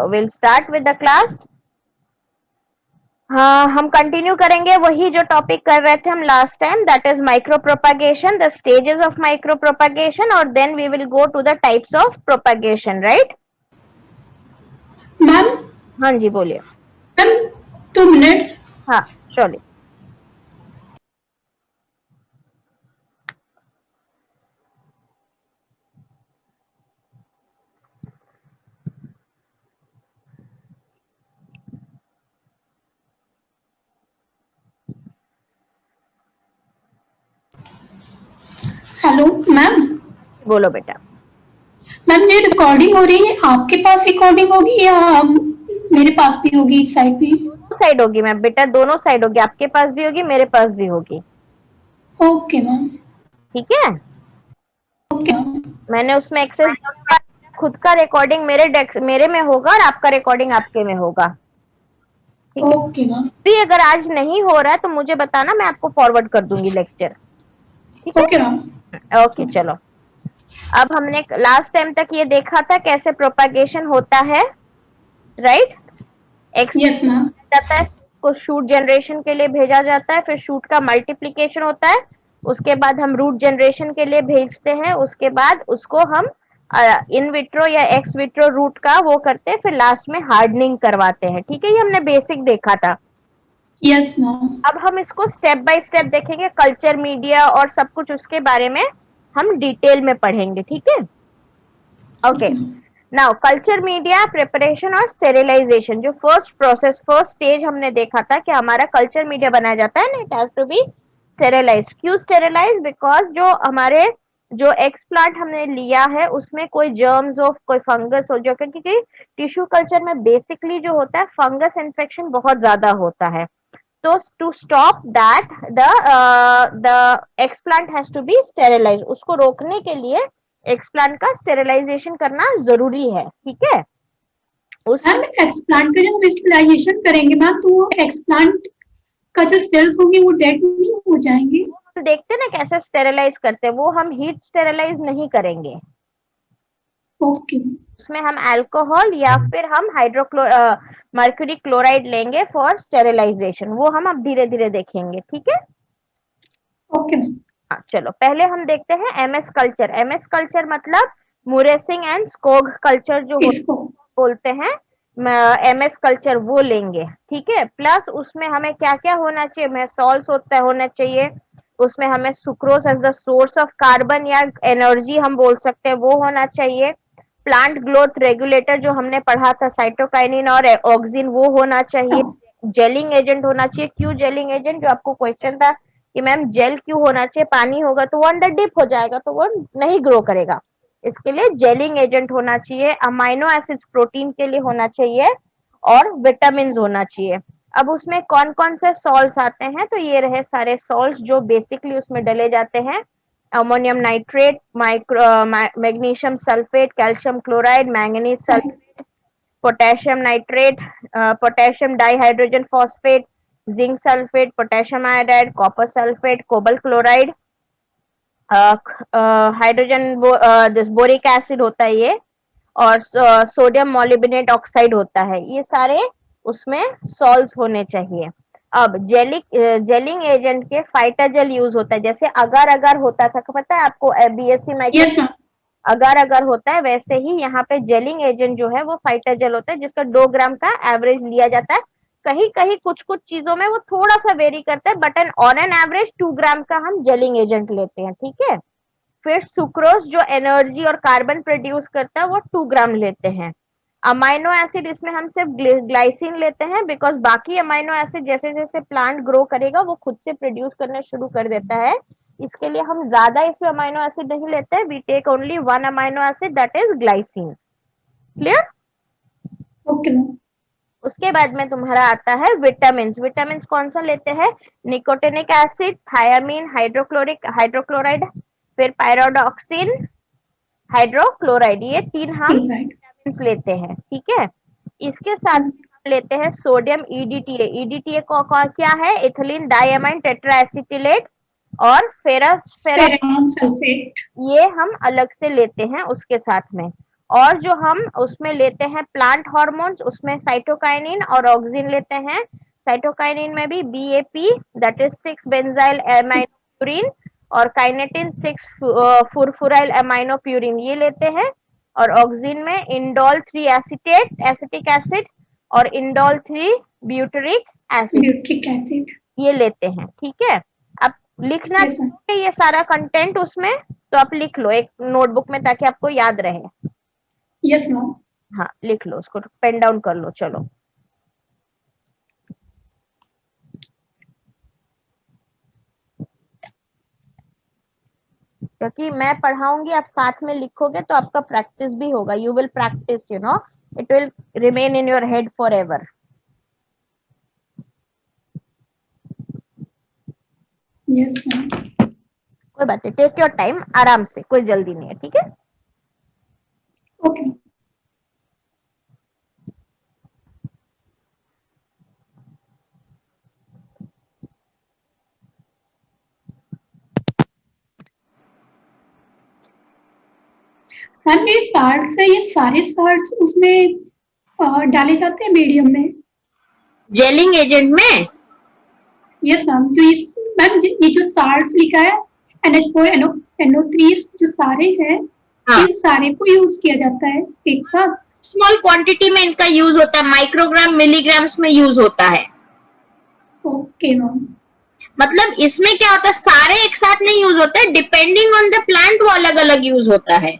Will start with the class. हाँ, हम continue करेंगे वही जो टॉपिक कर रहे थे हम last time, that is micro propagation, the stages of micro propagation, और then we will go to the types of propagation, right? Ma'am. हाँ जी, बोलिए। Ma'am 2 minutes. हाँ, चलिए। Hello ma'am. बोलो बेटा। मैम ये रिकॉर्डिंग हो रही है, आपके पास रिकॉर्डिंग होगी या मेरे पास भी होगी इस साइड भी? दोनों साइड होगी मैम बेटा, दोनों साइड होगी, आपके पास भी होगी, मेरे पास भी होगी। Okay ma'am. ठीक है, ओके मैम। मैंने उसमें एक्सेस, खुद का रिकॉर्डिंग मेरे में होगा और आपका रिकॉर्डिंग आपके में होगा। ठीक है, ओके मैम। भी अगर आज नहीं हो रहा है तो मुझे बताना, मैं आपको फॉरवर्ड कर दूंगी लेक्चर। ठीक ओके मैम। है, ओके चलो। अब हमने लास्ट टाइम तक ये देखा था कैसे प्रोपागेशन होता है, राइट? Yes ma'am. जाता है को शूट जनरेशन के लिए भेजा जाता है, फिर शूट का मल्टीप्लिकेशन होता है, उसके बाद हम रूट जनरेशन के लिए भेजते हैं, उसके बाद उसको हम इन विट्रो या एक्स विट्रो रूट का वो करते हैं, फिर लास्ट में हार्डनिंग करवाते हैं। ठीक है, ये हमने बेसिक देखा था। Yes ma'am. अब हम इसको स्टेप बाय स्टेप देखेंगे, कल्चर मीडिया और सब कुछ उसके बारे में हम डिटेल में पढ़ेंगे। ठीक है, okay. Now culture media preparation और स्टेरिलाइजेशन, जो फर्स्ट प्रोसेस, फर्स्ट स्टेज हमने देखा था कि हमारा कल्चर मीडिया बनाया जाता है ना, it has to be sterilize. क्यों स्टेरिलाइज? बिकॉज जो हमारे जो एक्सप्लांट हमने लिया है उसमें कोई जर्म्स हो, कोई फंगस हो, जो क्योंकि टिश्यू कल्चर में बेसिकली जो होता है फंगस इन्फेक्शन बहुत ज्यादा होता है। तो to stop that the explant has to be sterilize, उसको रोकने के लिए एक्सप्लांट का स्टेरिलाइजेशन करना जरूरी है। ठीक है, मैम उसमें एक्सप्लांट का जब हम स्टेरिलाइजेशन करेंगे मैम, तो वो एक्सप्लांट का जो सेल्स होंगे वो डेड नहीं हो जाएंगे? हम देखते हैं ना कैसे स्टेरिलाइज करते हैं, वो हम हीट स्टेरिलाइज नहीं करेंगे। ओके। उसमें हम अल्कोहल या फिर हम मर्क्यूरी क्लोराइड लेंगे फॉर स्टेरिलाइजेशन, वो हम अब धीरे धीरे देखेंगे। ठीक है, ओके मैम। हाँ चलो, पहले हम देखते हैं एमएस कल्चर। एमएस कल्चर मतलब मुरेसिंग एंड स्कोग कल्चर जो इसको बोलते हैं, एमएस कल्चर वो लेंगे। ठीक है, प्लस उसमें हमें क्या क्या होना चाहिए, मेसोल्स होना चाहिए, उसमें हमें sucrose as the source of carbon या एनर्जी हम बोल सकते हैं वो होना चाहिए, प्लांट ग्रोथ रेगुलेटर जो हमने पढ़ा था साइटोकाइनिन और ऑक्सिन वो होना चाहिए, जेलिंग एजेंट होना चाहिए। क्यों जेलिंग एजेंट? जो आपको क्वेश्चन था कि मैम जेल क्यों होना चाहिए, पानी होगा तो वो अंडर डिप हो जाएगा तो वो नहीं ग्रो करेगा, इसके लिए जेलिंग एजेंट होना चाहिए, अमाइनो एसिड्स प्रोटीन के लिए होना चाहिए, और विटामिन होना चाहिए। अब उसमें कौन कौन से सॉल्ट्स आते हैं, तो ये रहे सारे सॉल्ट्स जो बेसिकली उसमें डले जाते हैं, ammonium nitrate, magnesium sulphate, calcium chloride, manganese sulphate, potassium nitrate, potassium dihydrogen phosphate, zinc sulphate, potassium iodide, copper sulphate, cobalt chloride, hydrogen this boric acid होता है ये, और सोडियम मोलिब्डेनेट ऑक्साइड होता है, ये सारे उसमें सॉल्ट्स होने चाहिए। अब जेलिंग एजेंट के फाइटर जेल यूज होता है, जैसे अगर अगर होता था, पता है आपको बीएससी माइक्रो, यस मैम। अगर अगर होता है वैसे ही यहाँ पे जेलिंग एजेंट जो है वो फाइटर जेल होता है, जिसका 2 ग्राम का एवरेज लिया जाता है। कहीं कहीं कुछ कुछ चीजों में वो थोड़ा सा वेरी करता है, but an on an average 2 gram का हम जेलिंग एजेंट लेते हैं। ठीक है, फिर सुक्रोज जो एनर्जी और कार्बन प्रोड्यूस करता है वो 2 ग्राम लेते हैं। अमाइनो एसिड, इसमें हम सिर्फ ग्लाइसिन लेते हैं, बिकॉज बाकी अमाइनो एसिड जैसे जैसे प्लांट ग्रो करेगा वो खुद से प्रोड्यूस करना शुरू कर देता है, इसके लिए हम ज्यादा इसमें अमाइनो एसिड नहीं लेते हैं, we take only one amino acid that is glycine. Clear? Okay ma'am. उसके बाद में तुम्हारा आता है विटामिन। विटामिन कौन सा लेते हैं? निकोटिनिक एसिड, थायामीन, हाइड्रोक्लोराइड, फिर पायरोडॉक्सिन, हाइड्रोक्लोराइड, ये 3 हम क्लोराइड। विटामिन लेते हैं। ठीक है, इसके साथ हम लेते हैं सोडियम ईडीटीए। ईडीटीए को क्या है? इथिलीन डायमाइन टेट्राएसिटिलेट, और फेरस फेरस, फेरम सल्फेट। ये हम अलग से लेते हैं उसके साथ में। और जो हम उसमें लेते हैं प्लांट हार्मोन्स, उसमें साइटोकाइनिन और ऑक्सिन लेते हैं। साइटोकाइनिन में भी बीएपी दैट इज 6 बेंजाइल एमाइनोप्यूरिन और काइनेटिन 6 फुरफुराइल एमाइनोप्यूरिन ये लेते हैं। और ऑक्सिन में इंडोल 3 एसिटेट एसिटिक एसिड और indole 3 butyric acid butyric acid. ये लेते हैं। ठीक है, अब लिखना यस मैम। चाहिए ये सारा कंटेंट उसमें, तो आप लिख लो एक नोटबुक में ताकि आपको याद रहे। Yes ma'am. हाँ लिख लो, उसको पेन डाउन कर लो। चलो, क्योंकि मैं पढ़ाऊंगी आप साथ में लिखोगे तो आपका प्रैक्टिस भी होगा। You will practice, you know, it will remain in your head for ever. Yes ma'am. कोई बात नहीं, टेक योर टाइम, आराम से, कोई जल्दी नहीं है। ठीक है, ओके। मैम ये साल्ट्स है, ये सारे साल्ट्स उसमें डाले जाते हैं मीडियम में? जेलिंग एजेंट में। Yes ma'am. जो इस मैम ये जो साल्ट्स लिखा है NH4 NO3 जो सारे हैं, हाँ, इन सारे को यूज किया जाता है एक साथ? स्मॉल क्वांटिटी में इनका यूज होता है, माइक्रोग्राम मिलीग्राम्स में यूज होता है। Okay ma'am. मतलब इसमें क्या होता है, सारे एक साथ नहीं यूज होते, डिपेंडिंग ऑन द प्लांट वो अलग अलग यूज होता है,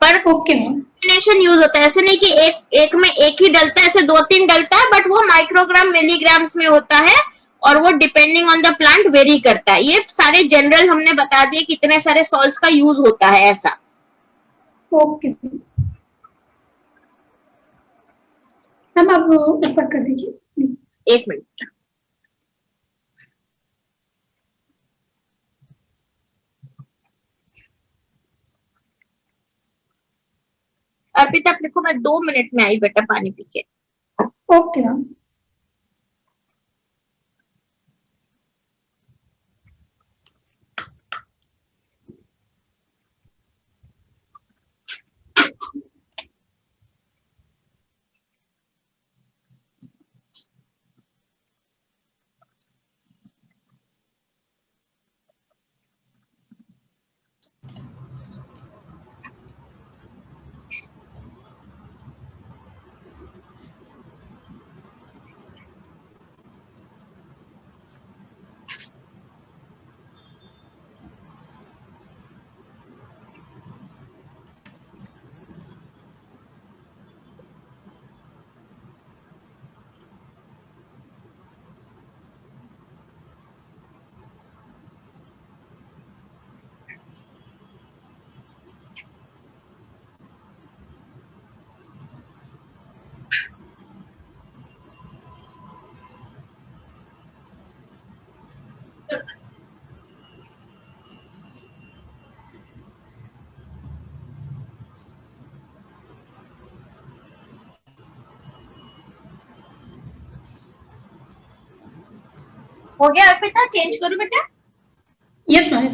पर ओके मैम। कॉम्बिनेशन यूज होता है। ऐसे नहीं कि एक में एक ही डलता है, ऐसे दो तीन डलता है, बट वो माइक्रोग्राम मिलीग्राम्स में होता है और वो depending on the plant very करता है। ये सारे जनरल हमने बता दिए कितने सारे सॉल्ट्स का यूज होता है ऐसा। ओके मैम, आप ऊपर कर दीजिए। एक मिनट, अर्पिता आप लिखो, मैं 2 मिनट में आई बेटा पानी पी के। Okay ma'am. हो गया अर्पिता, चेंज करो बेटा। Yes ma'am.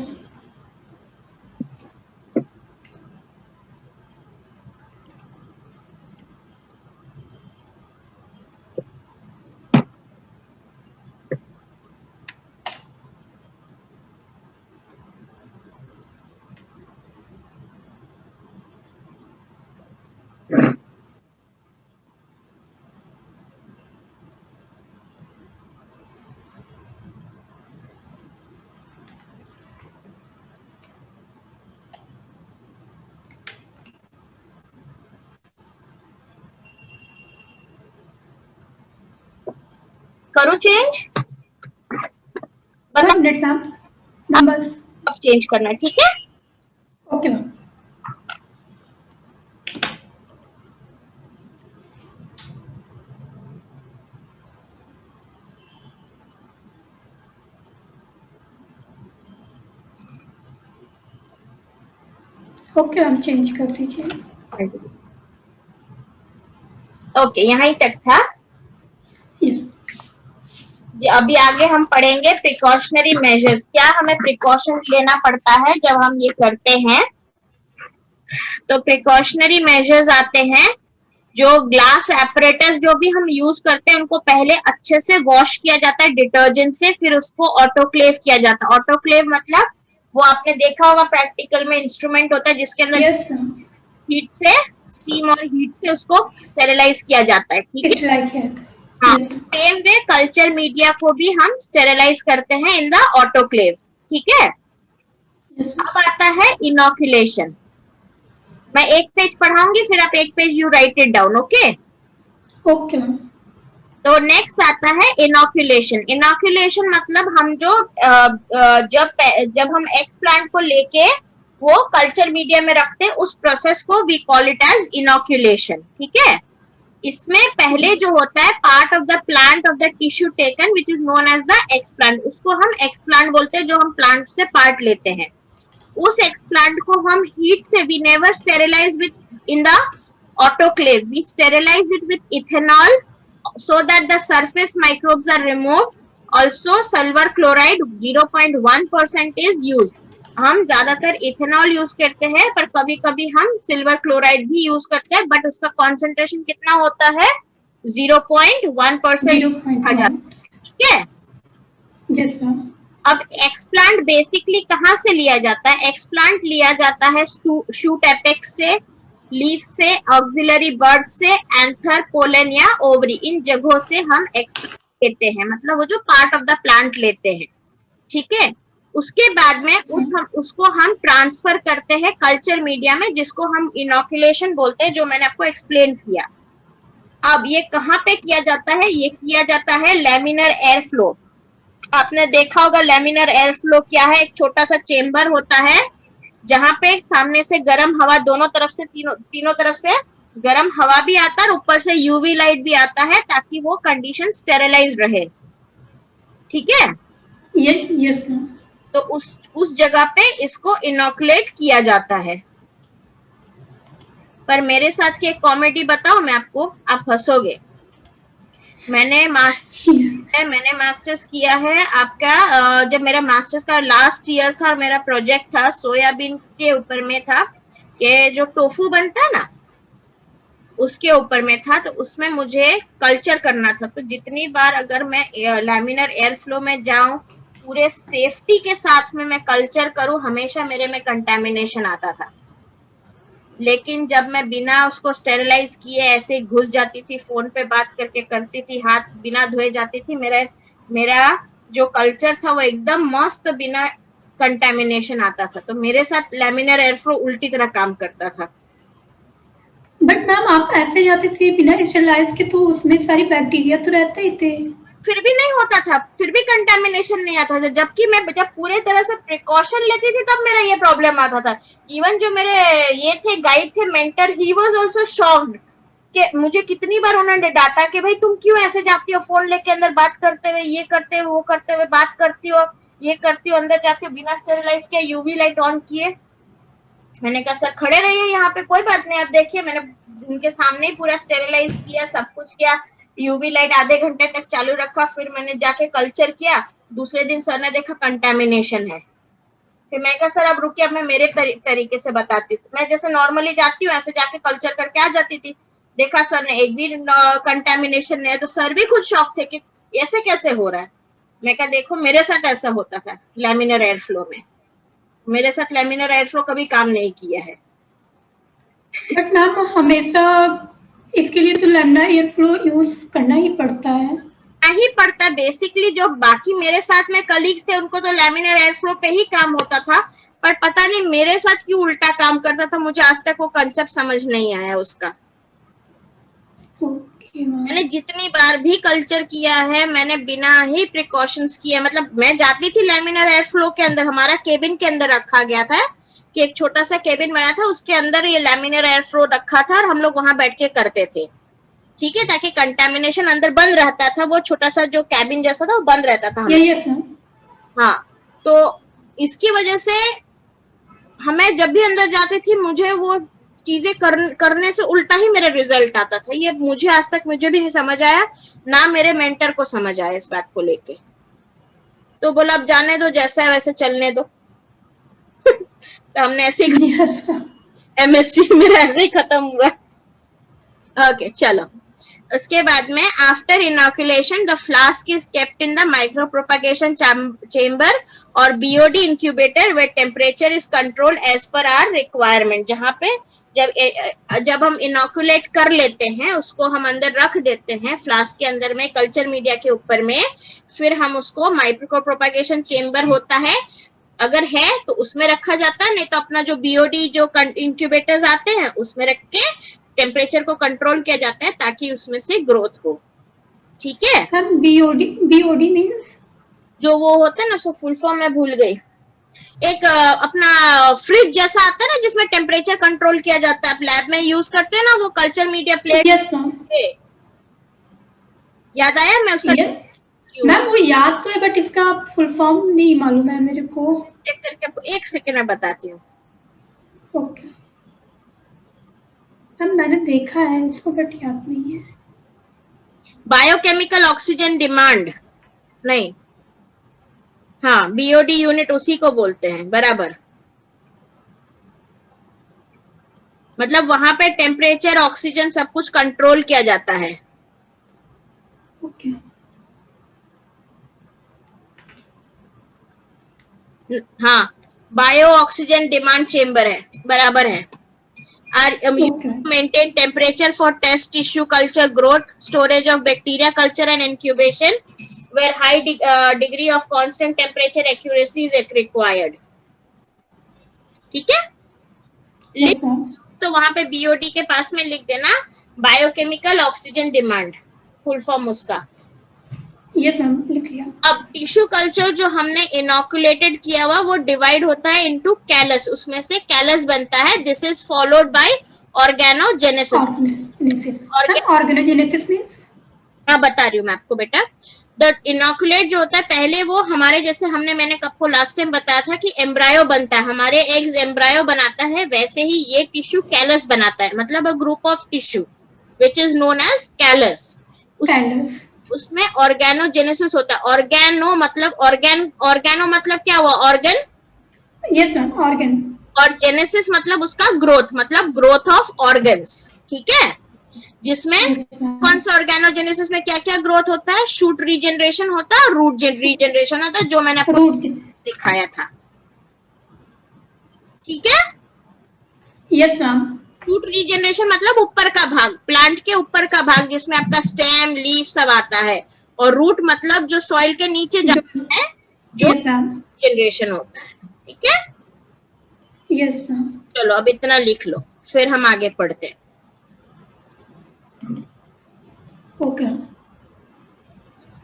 करो चेंज, बता 1 मिनट मैम बस। अब चेंज करना, ठीक है। Okay ma'am. Okay ma'am, change कर दीजिए। ओके, यहाँ ही तक था। यस। अभी आगे हम पढ़ेंगे प्रिकॉशनरी मेजर्स, क्या हमें प्रिकॉशन लेना पड़ता है जब हम ये करते हैं। तो प्रिकॉशनरी मेजर्स आते हैं, जो ग्लास एपरेटस जो भी हम यूज करते हैं उनको पहले अच्छे से वॉश किया जाता है डिटर्जेंट से, फिर उसको ऑटोक्लेव किया जाता है। ऑटोक्लेव मतलब वो आपने देखा होगा प्रैक्टिकल में, इंस्ट्रूमेंट होता है जिसके अंदर यस मैम, हीट से, स्टीम और हीट से उसको स्टेरिलाइज किया जाता है, ठीक है। स्टरलाइज किया था। हाँ, yes ma'am, same way culture media को भी हम स्टेरिलाइज करते हैं इन द ऑटोक्लेव, ठीक है। यस मैम, अब आता है इनोकुलेशन। मैं एक पेज पढ़ाऊंगी, फिर आप एक page you right it down, okay. Okay ma'am, तो नेक्स्ट आता है इनोकुलेशन। इनोकुलेशन मतलब हम जो जब हम एक्स प्लांट को लेके वो कल्चर मीडिया में रखते हैं, उस प्रोसेस को we call it as inoculation, ठीक है। इसमें पहले जो होता है part of the plant of the tissue taken which is known as the explant, उसको हम एक्सप्लांट बोलते हैं, जो हम प्लांट से पार्ट लेते हैं। उस एक्सप्लांट को हम हीट से, we never sterilize with in the autoclave, we sterilize it with ethanol so that the surface microbes are removed. Also silver chloride 0.1% is used. हम ज्यादातर इथेनॉल यूज करते हैं, पर कभी कभी हम सिल्वर क्लोराइड भी यूज करते हैं, बट उसका कॉन्सेंट्रेशन कितना होता है, 0.1% रखा जाता 0.1। है, ठीक है। यस मैम, अब एक्सप्लांट बेसिकली कहाँ से लिया जाता है? एक्सप्लांट लिया जाता है शूट एपेक्स से, लीफ से, ऑक्सिलरी बर्ड से, एंथर, पोलन या ओवरी, इन जगहों से हम एक्सप्लांट लेते हैं, मतलब वो जो पार्ट ऑफ द प्लांट लेते हैं, ठीक है। उसके बाद में उसको हम ट्रांसफर करते हैं कल्चर मीडिया में, जिसको हम इनोकुलेशन बोलते हैं, जो मैंने आपको एक्सप्लेन किया। अब ये कहाँ पे किया जाता है? ये किया जाता है लैमिनर एयर फ्लो। आपने देखा होगा लैमिनर एयर फ्लो क्या है, एक छोटा सा चेम्बर होता है जहां पे सामने से गर्म हवा, दोनों तरफ से, तीनों तरफ से गर्म हवा भी आता है और ऊपर से यूवी लाइट भी आता है, ताकि वो कंडीशन स्टेरिलाइज रहे, ठीक है। यस मैम, तो उस जगह पे इसको इनोकुलेट किया जाता है। पर मेरे साथ की एक कॉमेडी बताओ मैं आपको, आप हंसोगे। मैंने मास्टर्स किया है आपका, जब मेरा मास्टर्स का लास्ट ईयर था और मेरा प्रोजेक्ट था सोयाबीन के ऊपर में था, कि जो टोफू बनता है ना उसके ऊपर में था, तो उसमें मुझे कल्चर करना था। तो जितनी बार अगर मैं लैमिनर एयर फ्लो में जाऊं, पूरे सेफ्टी के साथ में मैं कल्चर करूं, हमेशा मेरे में कंटेमिनेशन आता था। लेकिन जब मैं बिना उसको स्टेरिलाइज किए ऐसे ही घुस जाती थी, फोन पे बात करके करती थी, हाथ बिना धोए जाती थी, मेरा जो कल्चर था वो एकदम मस्त बिना कंटेमिनेशन आता था। तो मेरे साथ लैमिनर एयर फ्लो उल्टी तरह काम करता था। बट मैम आप ऐसे जाते थे बिना स्टरलाइज के, तो उसमें सारी बैक्टीरिया तो रहते ही थे। फिर भी नहीं होता था, फिर भी कंटेमिनेशन नहीं आता था, जबकि मैं जब पूरे तरह से प्रिकॉशन लेती थी तब मेरा ये प्रॉब्लम आता था। इवन जो मेरे ये थे गाइड थे, mentor, he was also shocked कि मुझे कितनी बार उन्होंने डांटा कि भाई तुम क्यों ऐसे जाती हो, फोन लेके अंदर बात करते हुए, ये करते हुए, वो करते हुए बात करती हो, ये करती हो, अंदर जाके बिना स्टेरिलाइज किए, यूवी लाइट ऑन किए। मैंने कहा सर खड़े रहिए यहाँ पे, कोई बात नहीं, आप देखिए, मैंने उनके सामने ही पूरा स्टेरिलाइज किया, सब कुछ किया, यूवी लाइट आधे घंटे तक चालू रखा, फिर मैंने जाके कल्चर किया। दूसरे दिन सर ने देखा कंटेमिनेशन है। फिर मैं कहा सर अब रुकिए, अब मैं मेरे तरीके से बताती हूँ। मैं जैसे नॉर्मली जाती हूँ ऐसे जाके कल्चर करके आ जाती थी। देखा सर ने एक भी कंटेमिनेशन नहीं है, तो सर भी खुद शॉक थे कि ऐसे कैसे हो रहा है। मैं कहा देखो मेरे साथ ऐसा होता था लैमिनर एयर फ्लो में, मेरे साथ लैमिनर एयर फ्लो कभी काम नहीं किया है। बट मैम हमेशा इसके लिए तो लैमिनर एयर फ्लो यूज करना ही पड़ता है। नहीं पड़ता, बेसिकली जो बाकी मेरे साथ में कलीग्स थे उनको तो लैमिनर एयर फ्लो पे ही काम होता था, पर पता नहीं मेरे साथ क्यों उल्टा काम करता था, मुझे आज तक वो कंसेप्ट समझ नहीं आया उसका। मैंने जितनी बार भी कल्चर किया है मैंने बिना ही प्रिकॉशंस किए, मतलब मैं जाती थी लैमिनर एयर फ्लो के अंदर, हमारा केबिन के अंदर रखा गया था कि एक छोटा सा केबिन बना था, उसके अंदर ये लैमिनर एयर फ्लो रखा था और हम लोग वहां बैठ के करते थे, ठीक है, ताकि कंटेमिनेशन अंदर बंद रहता था, वो छोटा सा जो कैबिन जैसा था वो बंद रहता था। हाँ, तो इसकी वजह से हमें जब भी अंदर जाती थी मुझे वो चीजें करने से उल्टा ही मेरा रिजल्ट आता था। ये मुझे आज तक मुझे भी नहीं समझ आया, ना मेरे मेंटर को समझ आया इस बात को लेके। तो बोला अब जाने दो, जैसा है वैसे चलने दो। तो हमने एमएससी मेरा ऐसे ही खत्म हुआ। ओके चलो, उसके बाद में after inoculation the flask is kept in the micro propagation chamber और BOD incubator where temperature is controlled as per our requirement. जहाँ पे जब हम इनोकुलेट कर लेते हैं उसको हम अंदर रख देते हैं फ्लास्क के अंदर में, कल्चर मीडिया के ऊपर में, फिर हम उसको माइक्रो प्रोपगेशन चेम्बर होता है अगर है तो उसमें रखा जाता है, नहीं तो अपना जो बीओडी जो इंक्यूबेटर्स आते हैं उसमें रख के टेम्परेचर को कंट्रोल किया जाता है ताकि उसमें से ग्रोथ हो। ठीक है, मैम बीओडी, बीओडी मींस जो वो होता है ना, सो फुल फॉर्म मैं भूल गई, एक अपना फ्रिज जैसा आता है ना जिसमें टेम्परेचर कंट्रोल किया जाता है, आप लैब में यूज करते हैं ना वो culture media plate. Yes ma'am, याद आया मैं उसका? मैम वो याद तो है बट इसका फुल फॉर्म नहीं मालूम है मेरे को। चेक करके आपको 1 सेकंड में बताती हूँ। ओके मैम, मैंने देखा है उसको बट याद नहीं है। बायोकेमिकल ऑक्सीजन डिमांड, नहीं, हाँ बीओडी यूनिट उसी को बोलते हैं, बराबर। मतलब वहां पे टेम्परेचर, ऑक्सीजन सब कुछ कंट्रोल किया जाता है। ओके हाँ, बायो ऑक्सीजन डिमांड चेम्बर है, बराबर है। Maintain temperature for test tissue culture growth, storage of bacteria culture and incubation where high degree of constant temperature accuracy is required। ठीक है, yes, तो वहां पे बीओडी के पास में लिख देना biochemical oxygen demand, full form उसका। यस मैम, लिख लिया। अब टिश्यू कल्चर जो हमने इनोकुलेटेड किया हुआ वो डिवाइड होता है इनटू कैलस, उसमें से कैलस बनता है। This is followed by organogenesis. Organogenesis means, हाँ बता रही हूँ मैं आपको बेटा। द इनोकुलेट जो होता है पहले वो हमारे जैसे मैंने आपको लास्ट टाइम बताया था कि एम्ब्रायो बनता है, हमारे एग्स एम्ब्रायो बनाता है, वैसे ही ये टिश्यू कैलस बनाता है, मतलब a group of tissue which is known as callus. उसमें ऑर्गेनोजेनेसिस होता है। ऑर्गेनो मतलब ऑर्गेनो मतलब क्या हुआ, ऑर्गन। Yes ma'am, organ. और जेनेसिस मतलब उसका ग्रोथ, मतलब ग्रोथ ऑफ ऑर्गन्स। ठीक है, जिसमें कौन सा ऑर्गेनोजेनेसिस में क्या क्या ग्रोथ होता है, शूट रीजनरेशन होता है, रूट रीजनरेशन होता है, जो मैंने आपको दिखाया था। ठीक है, यस मैम। शूट रीजनरेशन मतलब ऊपर का भाग, प्लांट के ऊपर का भाग जिसमें आपका स्टेम, लीफ सब आता है। और रूट मतलब जो सॉइल के नीचे जाता है, जो जनरेशन होता है। ठीक है, यस मैम। चलो अब इतना लिख लो, फिर हम आगे पढ़ते हैं। ओके,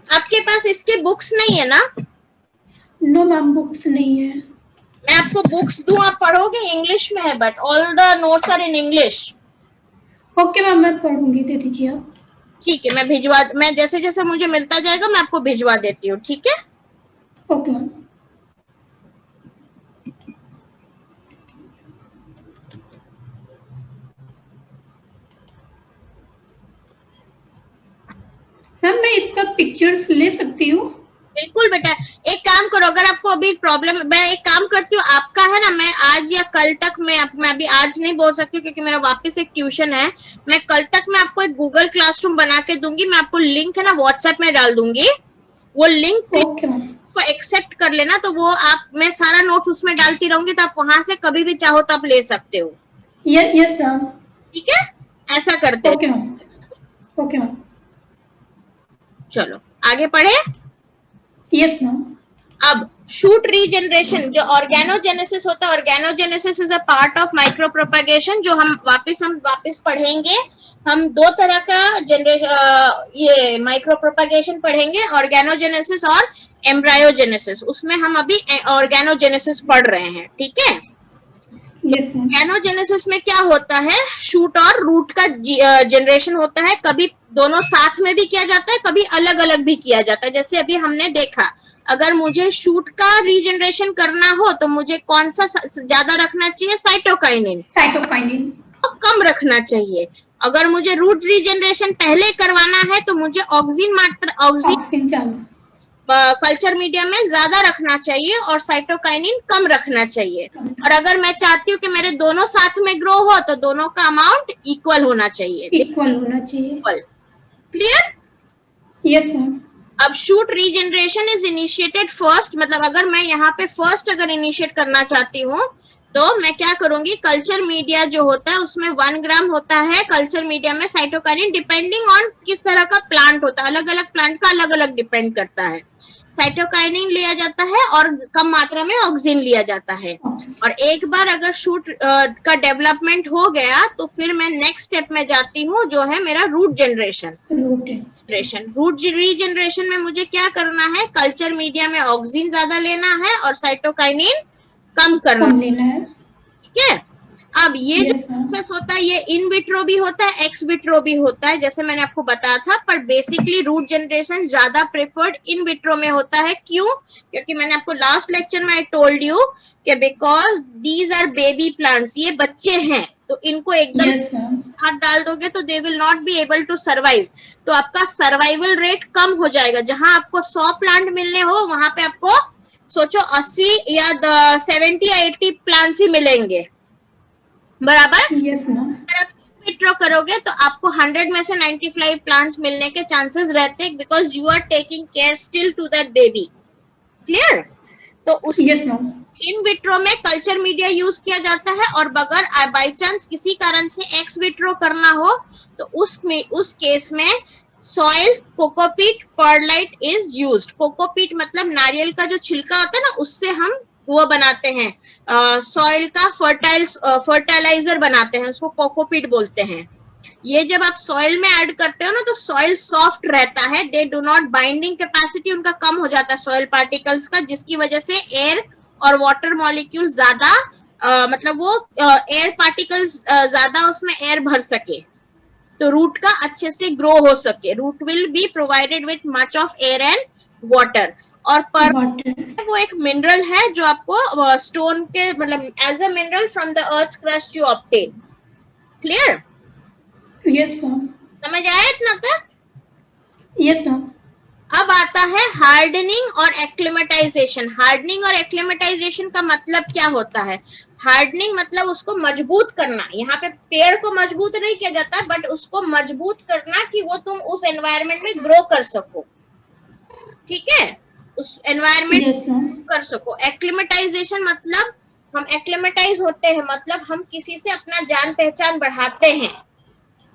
आपके पास इसके बुक्स नहीं है ना? नो मैम, बुक्स नहीं है। मैं आपको बुक्स दूं, आप पढ़ोगे? इंग्लिश में है but all the notes are in English. Okay ma'am, मैं पढ़ूंगी, दे दीजिए आप। ठीक है, मैं जैसे जैसे मुझे मिलता जाएगा मैं आपको भिजवा देती हूँ। ठीक है, ओके मैम। मैम मैं इसका पिक्चर्स ले सकती हूँ? बिल्कुल बेटा, एक काम करो, अगर आपको अभी प्रॉब्लम, मैं एक काम करती हूँ, आपका है ना, मैं आज या कल तक मैं अभी आज नहीं बोल सकती हूँ क्योंकि मेरा वापस एक ट्यूशन है। मैं कल तक मैं आपको एक गूगल क्लासरूम बना के दूंगी, मैं आपको लिंक है ना व्हाट्सएप में डाल दूंगी, वो लिंक को एक्सेप्ट कर लेना, तो वो आप, मैं सारा नोट्स उसमें डालती रहूंगी, तो आप वहां से कभी भी चाहो तो आप ले सकते हो। Yes ma'am. ठीक है, ऐसा करते हैं। Okay ma'am, okay ma'am. चलो आगे पढ़े। Yes ma'am. अब शूट रीजनरेशन, जो ऑर्गेनोजेनेसिस होता है, organogenesis is a part of micro propagation, जो हम वापस पढ़ेंगे। हम दो तरह का ये माइक्रो प्रोपगेशन पढ़ेंगे, ऑर्गेनोजेनेसिस और एम्ब्रायोजेनेसिस। उसमें हम अभी ऑर्गेनोजेनेसिस पढ़ रहे हैं। ठीक है, ऑर्गेनोजेनेसिस में क्या होता है, शूट और रूट का जनरेशन होता है। कभी दोनों साथ में भी किया जाता है, कभी अलग अलग भी किया जाता है। जैसे अभी हमने देखा, अगर मुझे शूट का रीजनरेशन करना हो तो मुझे कौन सा ज्यादा रखना चाहिए, साइटोकाइनिन तो कम रखना चाहिए। अगर मुझे रूट रीजनरेशन पहले करवाना है तो मुझे ऑक्सिन कल्चर मीडिया में ज्यादा रखना चाहिए और साइटोकाइनिन कम रखना चाहिए। और अगर मैं चाहती हूँ कि मेरे दोनों साथ में ग्रो हो तो दोनों का अमाउंट इक्वल होना चाहिए। इक्वल होना चाहिए। क्लियर? Yes ma'am. अब shoot regeneration is initiated first, मतलब अगर मैं यहाँ पे फर्स्ट अगर इनिशिएट करना चाहती हूँ तो मैं क्या करूंगी, कल्चर मीडिया जो होता है उसमें 1 ग्राम होता है कल्चर मीडिया में साइटोकाइनिन, डिपेंडिंग ऑन किस तरह का प्लांट होता है, अलग अलग प्लांट का अलग अलग डिपेंड करता है। साइटोकाइनिन लिया जाता है और कम मात्रा में ऑक्सिन लिया जाता है। और एक बार अगर शूट का डेवलपमेंट हो गया तो फिर मैं नेक्स्ट स्टेप में जाती हूँ जो है मेरा रूट जनरेशन। रूट रीजनरेशन में मुझे क्या करना है, कल्चर मीडिया में ऑक्सिन ज्यादा लेना है और साइटोकाइनिन कम करना है। ठीक है। अब ये जो प्रोसेस होता है ये इन विट्रो भी होता है, एक्स विट्रो भी होता है, जैसे मैंने आपको बताया था। पर बेसिकली रूट जनरेशन ज्यादा प्रेफर्ड इन विट्रो में होता है। क्यों? क्योंकि मैंने आपको लास्ट लेक्चर में आई टोल्ड यू कि because these are baby plants, ये बच्चे हैं, तो इनको एकदम हाथ डाल दोगे तो they will not be able to survive. तो आपका सर्वाइवल रेट कम हो जाएगा। जहां आपको 100 प्लांट मिलने हो वहां पे आपको सोचो 80 या 70 या 80 प्लांट्स ही मिलेंगे, बराबर। Yes ma'am. अगर आप विथड्रॉ करोगे तो आपको 100 में से 95 प्लांट्स मिलने के चांसेस रहते हैं, because you are taking care still to that baby. Clear? तो उस इन विट्रो में कल्चर मीडिया यूज किया जाता है, और अगर बाई चांस किसी कारण से एक्स विट्रो करना हो तो उस केस में soil cocopeat perlite is used. Cocopeat मतलब नारियल का जो छिलका होता है ना, उससे हम वो बनाते हैं सॉइल का फर्टिलाइजर बनाते हैं, उसको कोकोपीट बोलते हैं। ये जब आप सॉइल में ऐड करते हो ना तो सॉइल सॉफ्ट रहता है, they do not, binding capacity उनका कम हो जाता है सॉइल पार्टिकल्स का, जिसकी वजह से एयर और वाटर मॉलिक्यूल ज्यादा मतलब वो एयर पार्टिकल्स ज्यादा उसमें एयर भर सके, तो रूट का अच्छे से ग्रो हो सके। Root will be provided with much of air and water. और पर वो एक मिनरल है जो आपको स्टोन के मतलब as a mineral from the earth crust you obtain. Clear? Yes ma'am. समझ आया इतना तक? Yes ma'am. अब आता है हार्डनिंग और एक्लिमेटाइजेशन। हार्डनिंग और एक्लिमेटाइजेशन का मतलब क्या होता है? हार्डनिंग मतलब उसको मजबूत करना। यहाँ पे पेड़ को मजबूत नहीं किया जाता, बट उसको मजबूत करना कि वो तुम उस एनवायरनमेंट में ग्रो कर सको। ठीक है, उस एनवायरनमेंट कर सको। एक्लिमेटाइजेशन मतलब हम एक्लिमेटाइज होते हैं, मतलब हम किसी से अपना जान पहचान बढ़ाते हैं।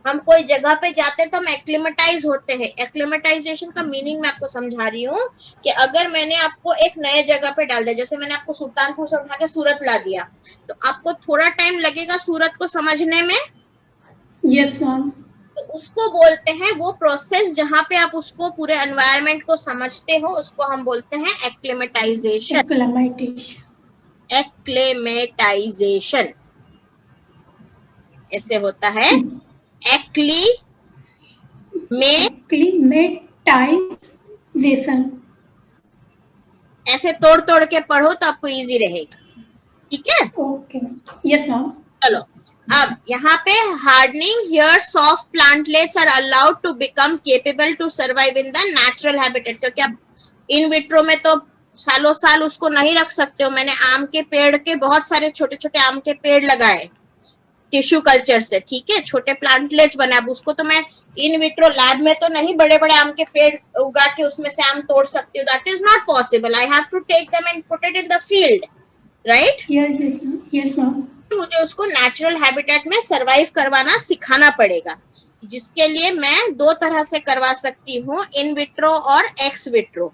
हम कोई जगह पे जाते हैं तो हम एक्लिमेटाइज होते हैं। एक्लिमेटाइजेशन का मीनिंग मैं आपको समझा रही हूँ कि अगर मैंने आपको एक नए जगह पे डाल दिया, जैसे मैंने आपको सुल्तानपुर से उठा के सूरत ला दिया, तो आपको थोड़ा टाइम लगेगा सूरत को समझने में। Yes ma'am. तो उसको बोलते हैं, वो प्रोसेस जहाँ पे आप उसको पूरे एनवायरनमेंट को समझते हो उसको हम बोलते हैं एक्लिमेटाइजेशन। एक्लिमेटाइजेशन ऐसे होता है। एक्लिमेटाइजेशन ऐसे तोड़ तोड़ के पढ़ो तो आपको इजी रहेगा। ठीक है? ओके। Yes ma'am. चलो अब यहाँ पे hardening, here soft plantlets are allowed to become capable to survive in the natural habitat. क्योंकि अब इन विट्रो में तो सालों साल उसको नहीं रख सकते हो। मैंने आम के पेड़ के बहुत सारे छोटे छोटे आम के पेड़ लगाए टिश्यू कल्चर से। ठीक है, छोटे प्लांटलेट्स बने। अब उसको तो मैं इन विट्रो लैब में तो नहीं बड़े बड़े आम के पेड़ उगा के उसमें से आम तोड़ सकती हूँ। That is not possible. I have to take them and put it in the field, right? Yes ma'am. मुझे उसको नेचुरल हैबिटेट में सरवाइव करवाना सिखाना पड़ेगा, जिसके लिए मैं 2 तरह से करवा सकती हूँ, इन विट्रो और x vitro.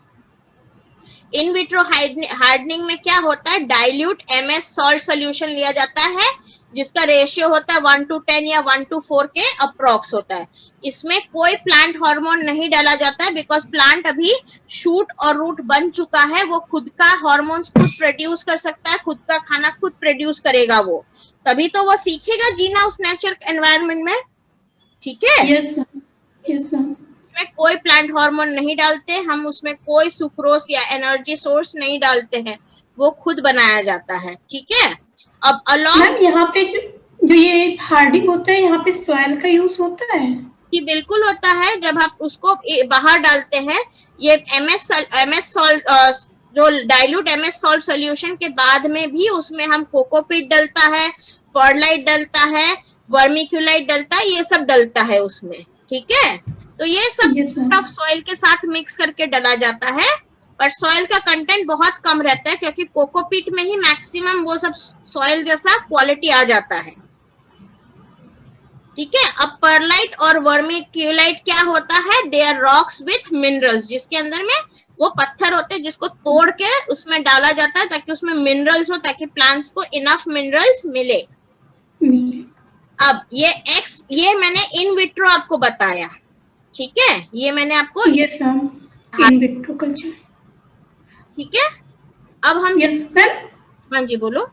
In vitro hardening में क्या होता है, डाइल्यूट MS सॉल्ट सोल्यूशन लिया जाता है, जिसका रेशियो होता है 1:10 या 1:4 के अप्रॉक्स होता है। इसमें कोई प्लांट हार्मोन नहीं डाला जाता है, बिकॉज प्लांट अभी शूट और रूट बन चुका है। वो खुद का हार्मोन्स खुद प्रोड्यूस कर सकता है, खुद का खाना खुद प्रोड्यूस करेगा। वो तभी तो वो सीखेगा जीना उस नेचुरल एनवायरनमेंट में। ठीक है? Yes ma'am. Yes ma'am. इसमें कोई प्लांट हार्मोन नहीं डालते हम, उसमें कोई सुक्रोज या एनर्जी सोर्स नहीं डालते हैं, वो खुद बनाया जाता है। ठीक है? अब मैम यहाँ पे जो ये हार्डनिंग होता है, यहाँ पे सॉइल का यूज होता है? कि बिल्कुल होता है। जब आप उसको बाहर डालते हैं, ये एमएस सॉल्ट जो डाइल्यूट एमएस सॉल्ट सोल्यूशन के बाद में भी उसमें हम कोकोपीट डलता है, पर्लाइट डलता है, वर्मिक्यूलाइट डलता है, ये सब डलता है उसमें, ठीक है। तो ये सब Yes, ma'am. सॉइल के साथ मिक्स करके डला जाता है, पर सॉइल का कंटेंट बहुत कम रहता है क्योंकि कोकोपीट में ही मैक्सिमम वो सब सॉइल जैसा क्वालिटी आ जाता है, ठीक है। अब परलाइट और वर्मिक्यूलाइट क्या होता है, they are rocks with minerals, जिसके अंदर में वो पत्थर होते हैं जिसको तोड़ के उसमें डाला जाता है ताकि उसमें मिनरल्स हो, ताकि प्लांट्स को इनफ मिनरल्स मिले। अब ये मैंने इन विट्रो आपको बताया, ठीक है, ये मैंने आपको, yes ma'am, in vitro culture, ठीक है। अब हम यस मैम। हाँ जी बोलो